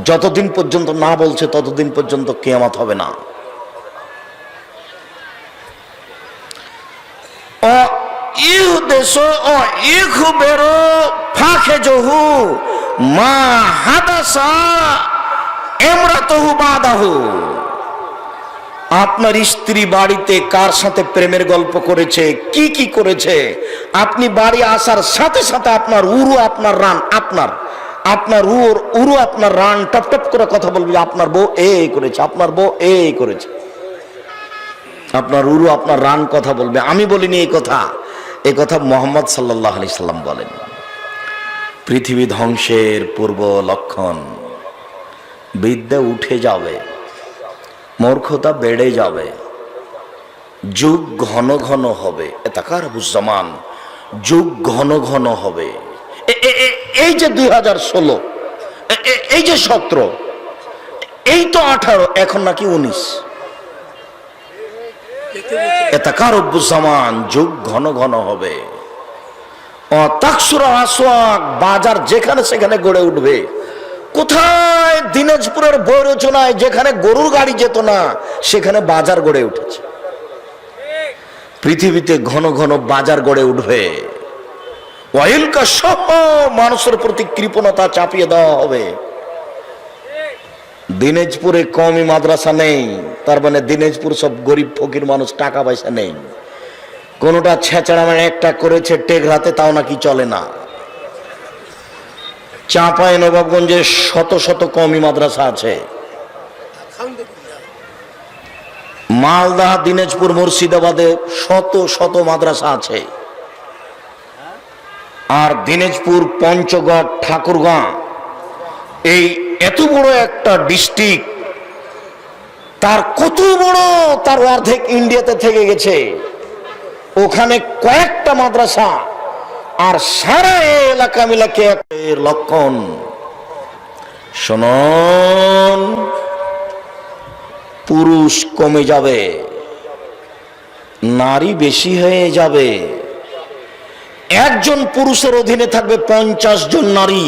যতদিন পর্যন্ত না বলছে ততদিন পর্যন্ত কিয়ামত হবে না। ও ইউদেশো ও ইখবেরো ফাখেজহু মা হাদাসা ইমরাতুহু বাদাহু। আপনার স্ত্রী বাড়িতে কার সাথে প্রেমের গল্প করেছে, কি কি করেছে, আপনি বাড়ি আসার সাথে সাথে আপনার উরু, আপনার রান, আপনার উরু আপনার রান টপ টপ করে কথা বলবে। আপনার বউ এই করেছে, আপনার বউ এই করেছে। আপনার উরু আপনার রান কথা বলবে। আমি বলিনি এই কথা, এই কথা মুহাম্মদ সাল্লাল্লাহু আলাইহি সাল্লাম বলেন। পৃথিবী ধ্বংসের পূর্ব লক্ষণ, বিদ্যা উঠে যাবে, মূর্খতা বেড়ে যাবে, যুগ ঘন ঘন হবে। এতাকারুজ্জামান, যুগ ঘন ঘন হবে। এই যে 2016, এই যে 17, এই তো 18, এখন নাকি 19। এতাকারুজ্জামান, যুগ ঘন ঘন হবে। অতাকসুরা আসওয়াক, বাজার যেখানে সেখানে গড়ে উঠবে। কোথায়? দিনাজপুরের বৈরচনায় যেখানে গরুর গাড়ি যেত না সেখানে বাজার গড়ে উঠেছে। পৃথিবীতে ঘন ঘন বাজার গড়ে উঠবে। ওয়াইলকা সহ মানুষের প্রতি কৃপণতা চাপিয়ে দেওয়া হবে। দিনাজপুরে কওমি মাদ্রাসা নেই, তার মানে দিনাজপুর সব গরিব ফকির মানুষ, টাকা পয়সা নেই। কোনটা ছেঁচড়া মানে একটা করেছে টেকরাতে, তাও নাকি চলে না। চাঁপায় নবাবগঞ্জে শত শত কওমি মাদ্রাসা আছে। মালদা, দিনাজপুর, মুর্শিদাবাদে শত শত মাদ্রাসা আছে। আর দিনাজপুর, পঞ্চগড়, ঠাকুরগাঁ, এই এত বড় একটা ডিস্ট্রিক্ট, তার কত বড়, তার অর্ধেক ইন্ডিয়াতে থেকে গেছে। ওখানে কয়েকটা মাদ্রাসা, আর সারা এলাকা মিলাকে লক্ষণ। শুনুন, পুরুষ কমে যাবে, নারী বেশি হয়ে যাবে। একজন পুরুষের অধীনে থাকবে 50 জন নারী।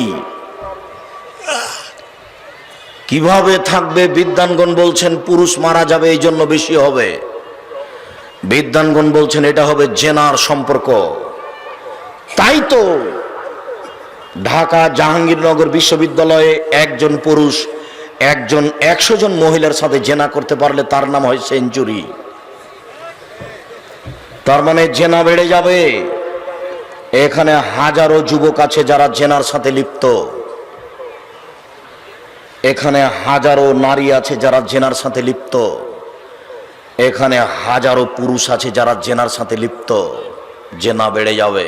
কিভাবে থাকবে? বিদ্বানগণ বলছেন পুরুষ মারা যাবে, এই জন্য বেশি হবে। বিদ্বানগণ বলছেন এটা হবে জেনার সম্পর্ক। তাই তো ঢাকা জাহাঙ্গীরনগর বিশ্ববিদ্যালয়ে একজন পুরুষ 100 জন মহিলার সাথে জেনা করতে পারলে তার নাম হয় সেঞ্চুরি। তার মানে জেনা বেড়ে যাবে। এখানে হাজারো যুবক আছে যারা জেনার সাথে লিপ্ত। এখানে হাজারো নারী আছে যারা জেনার সাথে লিপ্ত। এখানে হাজারো পুরুষ আছে যারা জেনার সাথে লিপ্ত। জেনা বেড়ে যাবে,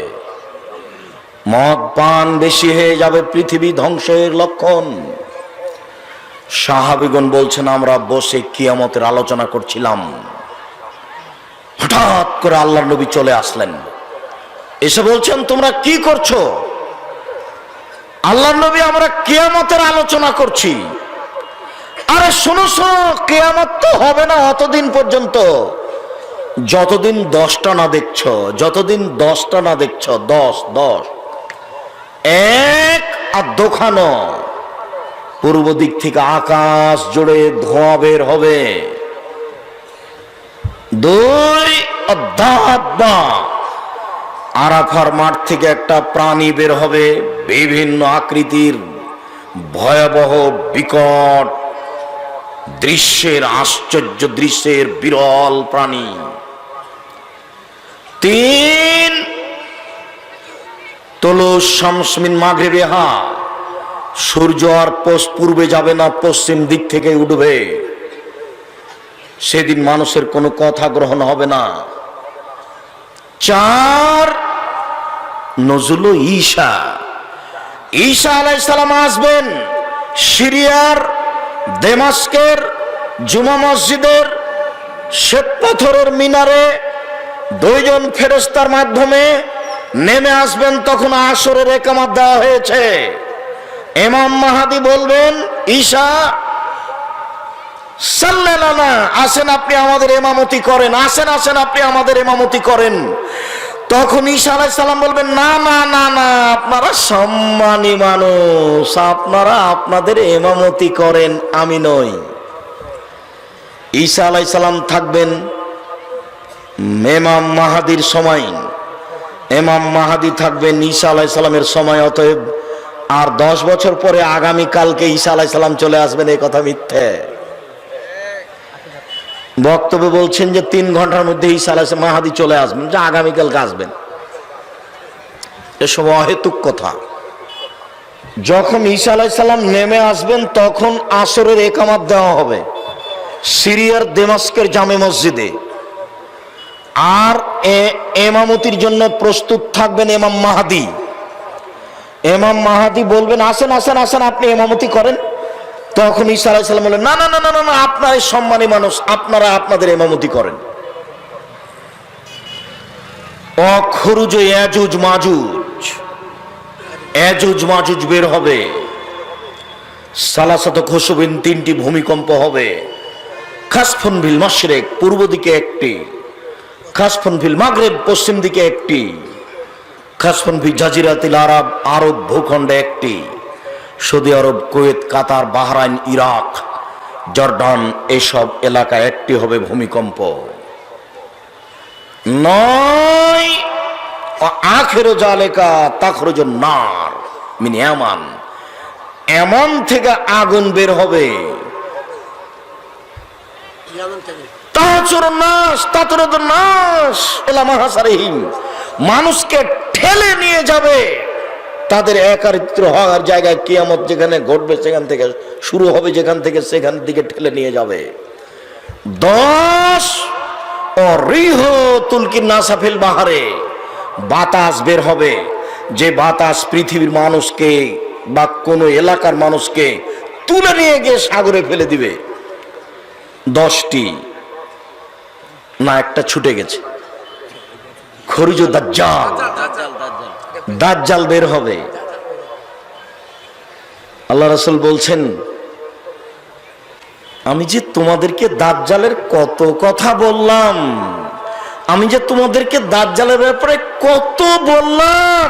মদ পান বেশি হয়ে যাবে, পৃথিবী ধ্বংসের লক্ষণ। সাহাবীগণ বলছেন, আমরা বসে কিয়ামতের আলোচনা করছিলাম, হঠাৎ করে আল্লাহর নবী চলে আসলেন। এসে বলছেন, তোমরা কি করছো? আল্লাহর নবী, আমরা কিয়ামতের আলোচনা করছি। আরে শোনো শোনো, কিয়ামত তো হবে না অতদিন পর্যন্ত যতদিন 10টা না দেখছো, যতদিন 10টা না দেখছো। 10 এক আর দোকানো, পূর্ব দিক থেকে আকাশ জুড়ে ধোঁয়া বের হবে। 2 দাব্বা, আরাফার মাঠ থেকে একটা প্রাণী বের হবে, বিভিন্ন আকৃতির, ভয়াবহ, বিকট দৃশ্যের, আশ্চর্য দৃশ্যের বিরল প্রাণী। 3 তোলো শামস মিন মাগরিবিহা, সূর্য আর পূর্বে যাবে না, পশ্চিম দিক থেকে উঠবে। সেদিন মানুষের কোনো কথা গ্রহণ হবে না। 4 নজুল ঈসা। ঈসা আলাইহিস সালাম আসবেন সিরিয়ার দামেস্কের জুমা মসজিদের শ্বেত পাথরের মিনারে দুইজন ফেরেশতার মাধ্যমে নেমে আসবেন। তখন আসরের ইকামত দেওয়া হয়েছে। ইমাম মাহদী বলবেন, ঈসা সাল্লাল্লাহু, আসেন আপনি আমাদের ইমামতি করেন, আসেন আসেন আপনি আমাদের ইমামতি করেন। তখন ঈসা আলাইহিস সালাম বলবেন, না না না না, আপনারা সম্মানী মানুষ, আপনারা আপনাদের ইমামতি করেন, আমি নই। ঈসা আলাইহিস সালাম থাকবেন ইমাম মাহদীর সময়, ইমাম মাহদী থাকবেন ঈসা আলাইহিস সালামের সময়। অতএব আর 10 বছর পরে আগামী কালকে ঈসা আলাইহিস সালাম চলে আসবেন, এই কথা মিথ্যে। বক্তব্যে বলছেন যে 3 ঘন্টার মধ্যে ঈসা আলাইহিস মাহদী চলে আসবেন, যে আগামীকালকে আসবেন। এসব অহেতুক কথা। যখন ঈসা আলাইহিস সালাম নেমে আসবেন তখন আসরের ইকামত দেওয়া হবে সিরিয়ার দামেস্কের জামে মসজিদে। আর ইমামতির জন্য প্রস্তুত থাকবেন ইমাম মাহদী। ইমাম মাহদী বলবেন, আসেন আসেন আসেন আপনি ইমামতি করেন। তখন ঈসা আলাইহিস সালাম বললেন, না না না না না, আপনারা সম্মানী মানুষ, আপনারা আপনাদের ইমামতি করেন। অখরুজ ইয়াজুজ মাজুজ, ইয়াজুজ মাজুজ বের হবে। সালাসাত খুসুবিন, 3টি ভূমিকম্প হবে। খাসফুন ফিল মাশরিক, পূর্ব দিকে একটি, খাসফুন ফিল মাগরিব, পশ্চিম দিকে একটি, খাসফুন ফি জাজিরাতিল আরব, আরব ভূখণ্ডে একটি। সৌদি আরব, কুয়েত, কাতার, বাহরাইন, ইরাক, জর্ডান, এসব এলাকায় একটি হবে ভূমিকম্প। 9 আখিরু জালিকা তাখরুজুন নার মিন ইয়ামান, এমন থেকে আগুন বের হবে। মানুষকে ঠেলে নিয়ে যাবে তাদের একাত্র হওয়ার জায়গায়। কিয়ামত যেখানে ঘটবে সেখান থেকে শুরু হবে, যেখান থেকে সেখান দিকে ঠেলে নিয়ে যাবে। 10 রিহ তুলকিন নাসাফিল বাহারে, বাতাস বের হবে, যে বাতাস পৃথিবীর মানুষকে বা কোনো এলাকার মানুষকে তুলে নিয়ে গিয়ে সাগরে ফেলে দিবে। 10টি না, একটা ছুটে গেছে। খরুজ দাজ্জাল, দাজ্জাল বের হবে। আল্লাহ রাসূল বলছেন, আমি যে তোমাদেরকে দাজ্জালের কত কথা বললাম, আমি যে তোমাদেরকে দাজ্জালের ব্যাপারে কত বললাম,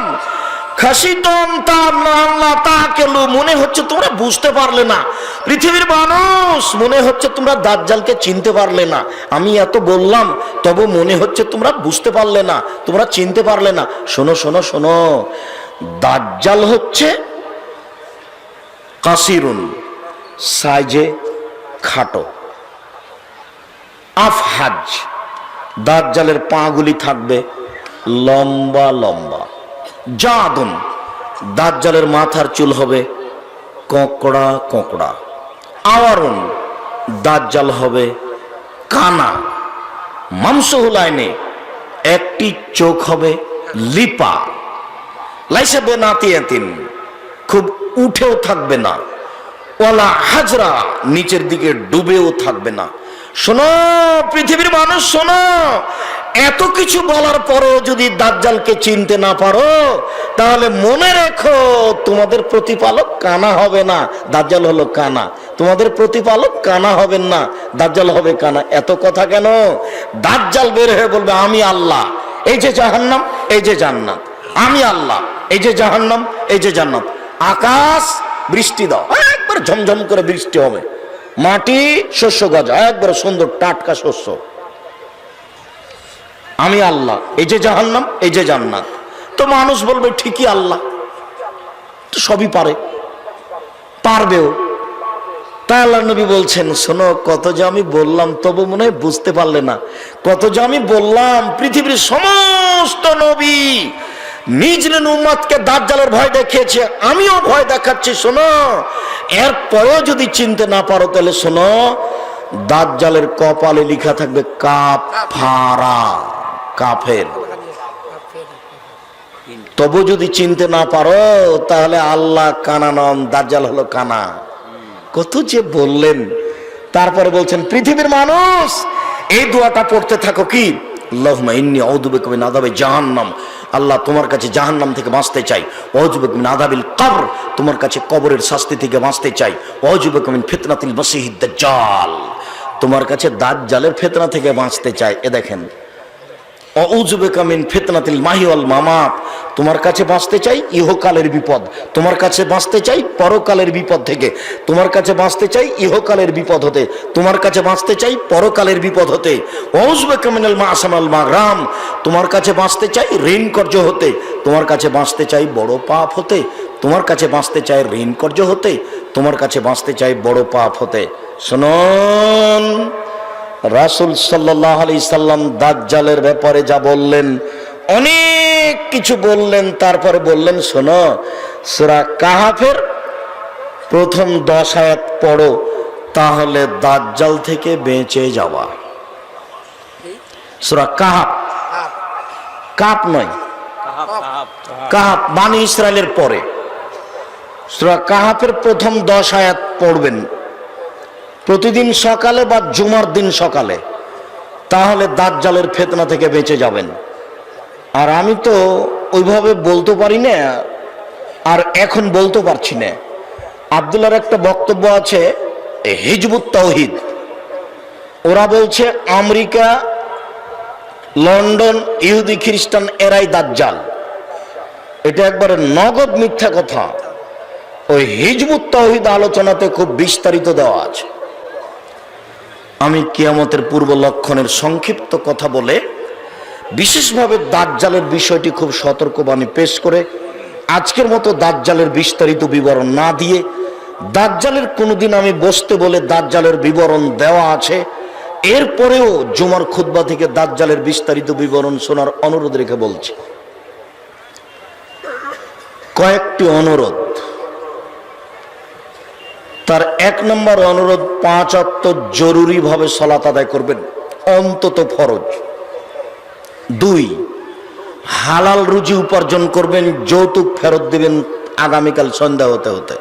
খাসিতম তাআল্লাহ তাআকেলু, মনে হচ্ছে তোমরা বুঝতে পারলে না। পৃথিবীর মানুষ, মনে হচ্ছে তোমরা দাজ্জালকে চিনতে পারলে না। আমি এত বললাম তবু মনে হচ্ছে তোমরা বুঝতে পারলে না, তোমরা চিনতে পারলে না। শোনো শোনো শোনো, দাজ্জাল হচ্ছে কাসিরুন, সাইজে খাটো, আফহাজ, দাজ্জালের পাগুলি থাকবে লম্বা লম্বা, জাদুন, দাজ্জালের মাথার চুল হবে কোঁকড়া কোঁকড়া, আওয়ারুন, দাজ্জাল হবে কানা, মামসুহুল আইনে, একটি চোখ হবে লিপা, লাইসা বেনাতিয়াতিন, খুব উঠেও থাকবে না, ওয়ালা হাজরা, নিচের দিকে ডুবেও থাকবে না। শোনো পৃথিবীর মানুষ, শোনো, এত কিছু বলার পরেও যদি দাজ্জালকে চিনতে না পারো তাহলে মনে রেখো তোমাদের প্রতিপালক কানা হবে না, দাজ্জাল হলো কানা। তোমাদের প্রতিপালক কানা হবেন না, দাজ্জাল হবে কানা। এত কথা কেন? দাজ্জাল বের হয়ে বলবে, আমি আল্লাহ, এই যে জাহান্নাম, এই যে জান্নাত, আমি আল্লাহ, এই যে জাহান্নাম, এই যে জান্নাত। আকাশ বৃষ্টি দাও, একবার ঝমঝম করে বৃষ্টি হবে, মাটি শস্য গজা, একবার সুন্দর টাটকা শস্য। আমি আল্লাহ, এই যে জাহান্নাম, এই যে জান্নাত। তো মানুষ বলবে ঠিকই আল্লাহ তো সবই পারবেও। তাই আল্লাহ নবী বলছেন, শোনো, কত যে আমি বললাম তবু মনে হয় বুঝতে পারলে না। কত যে আমি বললাম, পৃথিবীর সমস্ত নবী নিজ নিজ উম্মতকে দাজ্জালের ভয় দেখিয়েছে, আমিও ভয় দেখাচ্ছি। শোনো, এরপরেও যদি চিনতে না পারো তাহলে শোনো, দাজ্জালের কপালে লেখা থাকবে কাফারা, কাফের। তবু যদি চিনতে না পারো তাহলে আল্লাহ কানা নন, দাজ্জাল হলো কানা। কত যে বললেন। তারপরে বলছেন পৃথিবীর মানুষ এই দোয়াটা পড়তে থাকো, কি আল্লাহুম্মা ইন্নী আউযু বিকা মিন আযাবি জাহান্নাম, আল্লাহ তোমার কাছে জাহান্নাম থেকে বাঁচতে চাই। আউযু বিকা মিন আযাবিল কবর, তোমার কাছে কবরের শাস্তি থেকে বাঁচতে চাই। আউযু বিকা মিন ফিতনাতিল মাসিহিদ দাজ্জাল, তোমার কাছে দাজ্জালের ফিতনা থেকে বাঁচতে চাই। এ দেখেন, আউযু বিকা মিন ফিতনাতিল মাহি ওয়াল মামাত, তোমার কাছে বাঁচতে চাই ইহকালের বিপদ, তোমার কাছে বাঁচতে চাই পরকালের বিপদ থেকে, তোমার কাছে বাঁচতে চাই ইহকালের বিপদ হতে, তোমার কাছে বাঁচতে চাই পরকালের বিপদ হতে। আউযু বিকা মিনাল মাআসাম ওয়াল মাগরাম, তোমার কাছে বাঁচতে চাই ঋণ কর্য হতে, তোমার কাছে বাঁচতে চাই বড় পাপ হতে, তোমার কাছে বাঁচতে চাই ঋণ কর্য হতে, তোমার কাছে বাঁচতে চাই বড় পাপ হতে। শুনুন, রাসূল সাল্লাল্লাহু আলাইহি সাল্লাম দাজ্জালের ব্যাপারে যা বললেন, অনেক কিছু বললেন। তারপরে বললেন, শোনো, সূরা কাহাফের প্রথম 10 আয়াত পড়ো, তাহলে দাজ্জাল থেকে বেঁচে যাওয়া। সূরা কাহাফ, কাপ নয়, কাহাফ বানি ইসরায়েলের পরে সূরা কাহাফের প্রথম 10 আয়াত পড়বেন প্রতিদিন সকালে বা জুমার দিন সকালে, তাহলে দাজ্জালের ফিতনা থেকে বেঁচে যাবেন। আর আমি তো ওইভাবে বলতে পারি না, আর এখন বলতে পারছি না। আব্দুল্লাহর একটা বক্তব্য আছে, হিজবুত তাওহীদ, ওরা বলছে আমেরিকা, লন্ডন, ইহুদি খ্রিস্টান এরাই দাজ্জাল। এটা একবারে নগদ মিথ্যা কথা। ওই হিজবুত তাওহীদ আলোচনাতে খুব বিস্তারিত দেওয়া আছে। আমি কিয়ামতের পূর্ব লক্ষণের সংক্ষিপ্ত কথা বলে বিশেষভাবে দাজ্জালের বিষয়টি খুব সতর্কবাণী পেশ করে আজকের মতো দাজ্জালের বিস্তারিত বিবরণ না দিয়ে, দাজ্জালের কোনোদিন আমি বসতে বলে দাজ্জালের বিবরণ দেওয়া আছে, এরপরেও জুমার খুতবা থেকে দাজ্জালের বিস্তারিত বিবরণ শোনার অনুরোধ রেখে বলছি। কয়েকটি অনুরোধ। তার 1 নম্বর অনুরোধ, 5 ওয়াক্ত জরুরি ভাবে সালাত আদায় করবেন, অন্তত ফরজ। 2, হালাল রুজি উপার্জন করবেন, যৌতুক ফেরত দিবেন আগামীকাল সন্ধ্যা হতে হতে।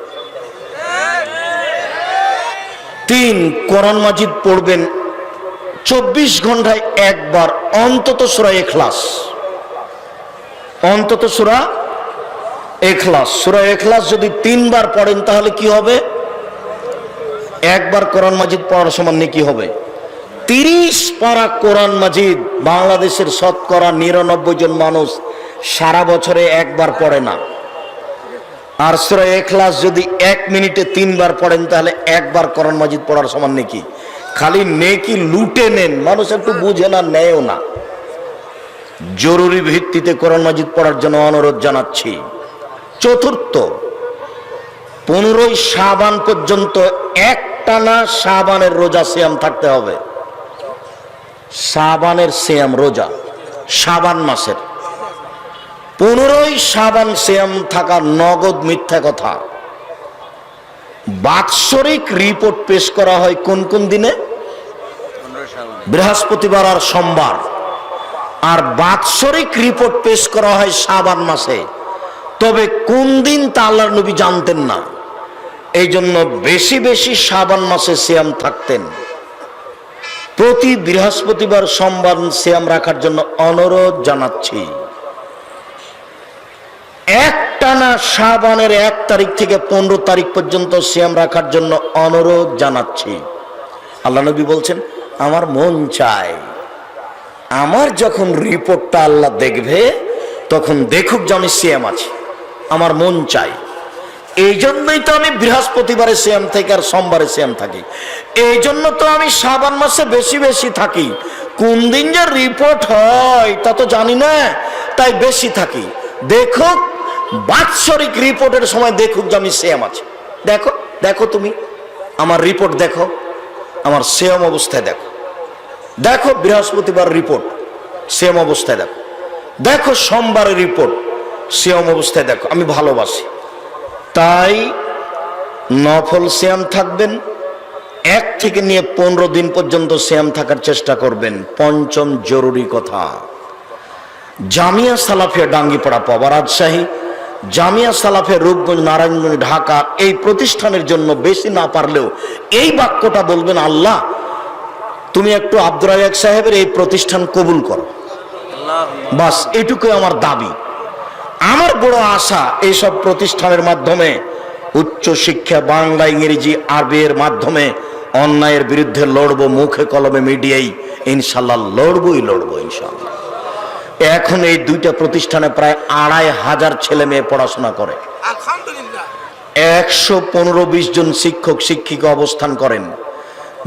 3, কোরআন মাজিদ পড়বেন 24 ঘন্টায় একবার, অন্তত সূরা ইখলাস, অন্তত সূরা ইখলাস। সূরা ইখলাস যদি 3 বার পড়েন তাহলে কি হবে? একবার কোরআন মাজিদ পড়ার সমান নেকি হবে। 30 পারা কোরআন মাজিদ বাংলাদেশের শতকরা 99 জন মানুষ সারা বছরে একবার পড়ে না। আর সূরা ইখলাস যদি 1 মিনিটে 3 বার পড়েন তাহলে একবার কোরআন মাজিদ পড়ার সমান নেকি। খালি নেকি লুটে নেন, মানুষ একটু বুঝে না, নেয়ও না। জরুরি ভিত্তিতে কোরআন মাজিদ পড়ার জন্য অনুরোধ জানাচ্ছি। 4, 15 শাবান পর্যন্ত একটানা শাবানের রোজা সিয়াম থাকতে হবে। শাবানের সিয়াম রোজা, শাবান মাসের 15 শাবান সিয়াম থাকা নগদ মিথ্যা কথা। বাৎসরিক রিপোর্ট পেশ করা হয় কোন কোন দিনে? বৃহস্পতিবার আর সোমবার। আর বাৎসরিক রিপোর্ট পেশ করা হয় শাবান মাসে, তবে কোন দিন তা আল্লাহর নবী জানতেন না। এই জন্য বেশি বেশি শাবান মাসে সিয়াম থাকতেন। প্রতি বৃহস্পতিবার সোমবার সিয়াম রাখার জন্য অনুরোধ জানাচ্ছি। একটানা শাবানের 1 তারিখ থেকে 15 তারিখ পর্যন্ত সিয়াম রাখার জন্য অনুরোধ জানাচ্ছি। আল্লাহ নবী বলছেন, আমার মন চায়, আমার যখন রিপোর্টটা আল্লাহ দেখবে তখন দেখুক যে আমি সিয়াম আছি, আমার মন চাই। এই জন্যই তো আমি বৃহস্পতিবারে সিয়াম থাকি আর সোমবারে সিয়াম থাকি। এই জন্য তো আমি শাবান মাসে বেশি বেশি থাকি। কোন দিন যে রিপোর্ট হয় তা তো জানি না, তাই বেশি থাকি। দেখুক, বাৎসরিক রিপোর্টের সময় দেখুক যে আমি সিয়াম আছি। দেখো দেখো, তুমি আমার রিপোর্ট দেখো, আমার সিয়াম অবস্থায় দেখো। দেখো বৃহস্পতিবার রিপোর্ট, সিয়াম অবস্থায় দেখো। দেখো সোমবারের রিপোর্ট, সিয়াম অবস্থায় দেখো। আমি ভালোবাসি। তাই নফল সিয়াম থাকবেন, 1 থেকে নিয়ে 15 দিন পর্যন্ত সিয়াম থাকার চেষ্টা করবেন। 5ম জরুরি কথা, জামিয়া সালাফিয়া ডাঙ্গিপাড়া পাওয়া রাজশাহী, জামিয়া সালাফিয়া রূপগঞ্জ নারায়ণগঞ্জ ঢাকা, এই প্রতিষ্ঠানের জন্য বেশি না পারলেও এই বাক্যটা বলবেন, আল্লাহ তুমি একটু আব্দুর রাজাক সাহেবের এই প্রতিষ্ঠান কবুল করো। বাস এটুকুই আমার দাবি। আমার বড় আশা এইসব প্রতিষ্ঠানের মাধ্যমে উচ্চ শিক্ষা, বাংলা, ইংরেজি, আরবি এর মাধ্যমে অন্যায়ের বিরুদ্ধে লড়বো, মুখে কলমে মিডিয়াই ইনশাল্লাহ লড়বই ইনশাল্লাহ। এখন এই দুইটা প্রতিষ্ঠানে প্রায় ২৫০০ ছেলে মেয়ে পড়াশোনা করে। আলহামদুলিল্লাহ। ১১৫-২০ জন শিক্ষক শিক্ষিকা অবস্থান করেন,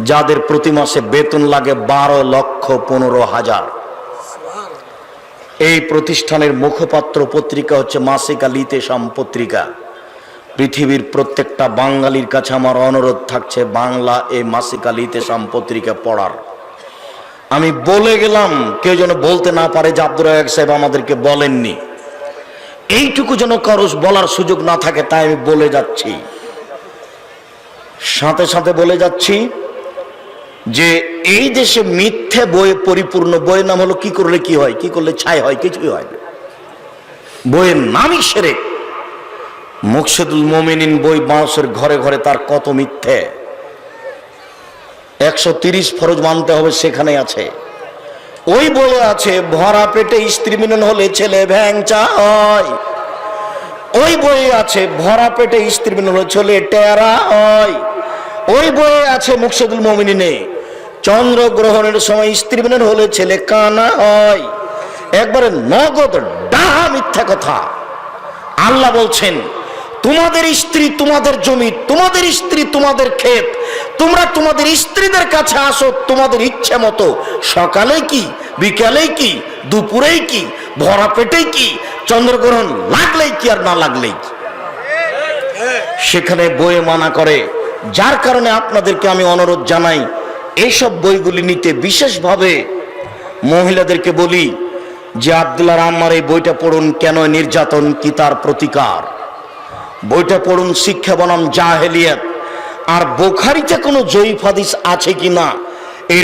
যাদের প্রতি মাসে বেতন লাগে ১২,১৫,০০০। এই প্রতিষ্ঠানের মুখপাত্র পত্রিকা হচ্ছে মাসিক আল ইতেশাম পত্রিকা। পৃথিবীর প্রত্যেকটা বাঙালির কাছে আমার অনুরোধ থাকছে বাংলা এই মাসিক আল ইতেশাম পত্রিকা পড়ার। আমি বলে গেলাম, কেউ যেন বলতে না পারে যে আব্দুর রাজাক সাহেব আমাদেরকে বলেননি। এইটুকু যেন কারো বলার সুযোগ না থাকে, তাই আমি বলে যাচ্ছি। সাথে সাথে বলে যাচ্ছি যে এই দেশে মিথ্যে বইয়ে পরিপূর্ণ। বইয়ের নাম হলো কি করলে কি হয়, কি করলে ছাই হয়, কিছুই হয় না। বইয়ের নামই শিরক। মুকশেদুল মুমিনিন বই মানুষের ঘরে ঘরে, তার কত মিথ্যে। ১৩০ ফরজ মানতে হবে, সেখানে আছে। ওই বইয়ে আছে ভরা পেটে স্ত্রী মিলন হলে ছেলে ভ্যাংচা হয়। ওই বইয়ে আছে ভরা পেটে স্ত্রী মিলন হলে ছেলে টেরা হয়। ওই বইয়ে আছে মুকশেদুল মুমিনিনে চন্দ্রগ্রহণের সময় স্ত্রী মিলন হলে ছেলে কানা হয়। একবারে নগদ ডাহা মিথ্যা কথা। আল্লাহ বলছেন, তোমাদের স্ত্রী তোমাদের জমি, তোমাদের স্ত্রী তোমাদের ক্ষেত, তোমরা তোমাদের স্ত্রীদের কাছে আসো তোমাদের ইচ্ছে মতো, সকালে কি, বিকালে কি, দুপুরেই কি, ভরা পেটেই কি, চন্দ্রগ্রহণ লাগলেই কি আর না লাগলেই কি। সেখানে বইয়ে মানা করে। যার কারণে আপনাদেরকে আমি অনুরোধ জানাই, এইসব বইগুলি নিতে। বিশেষভাবে মহিলাদেরকে বলি যে আব্দুল্লাহ আম্মার এই বইটা পড়ুন, কেন নির্যাতন কি তার প্রতিকার। বইটা পড়ুন, শিক্ষা বনাম জাহেলিয়াত। আর বুখারীতে কোনো জয়ীফ হাদিস আছে কিনা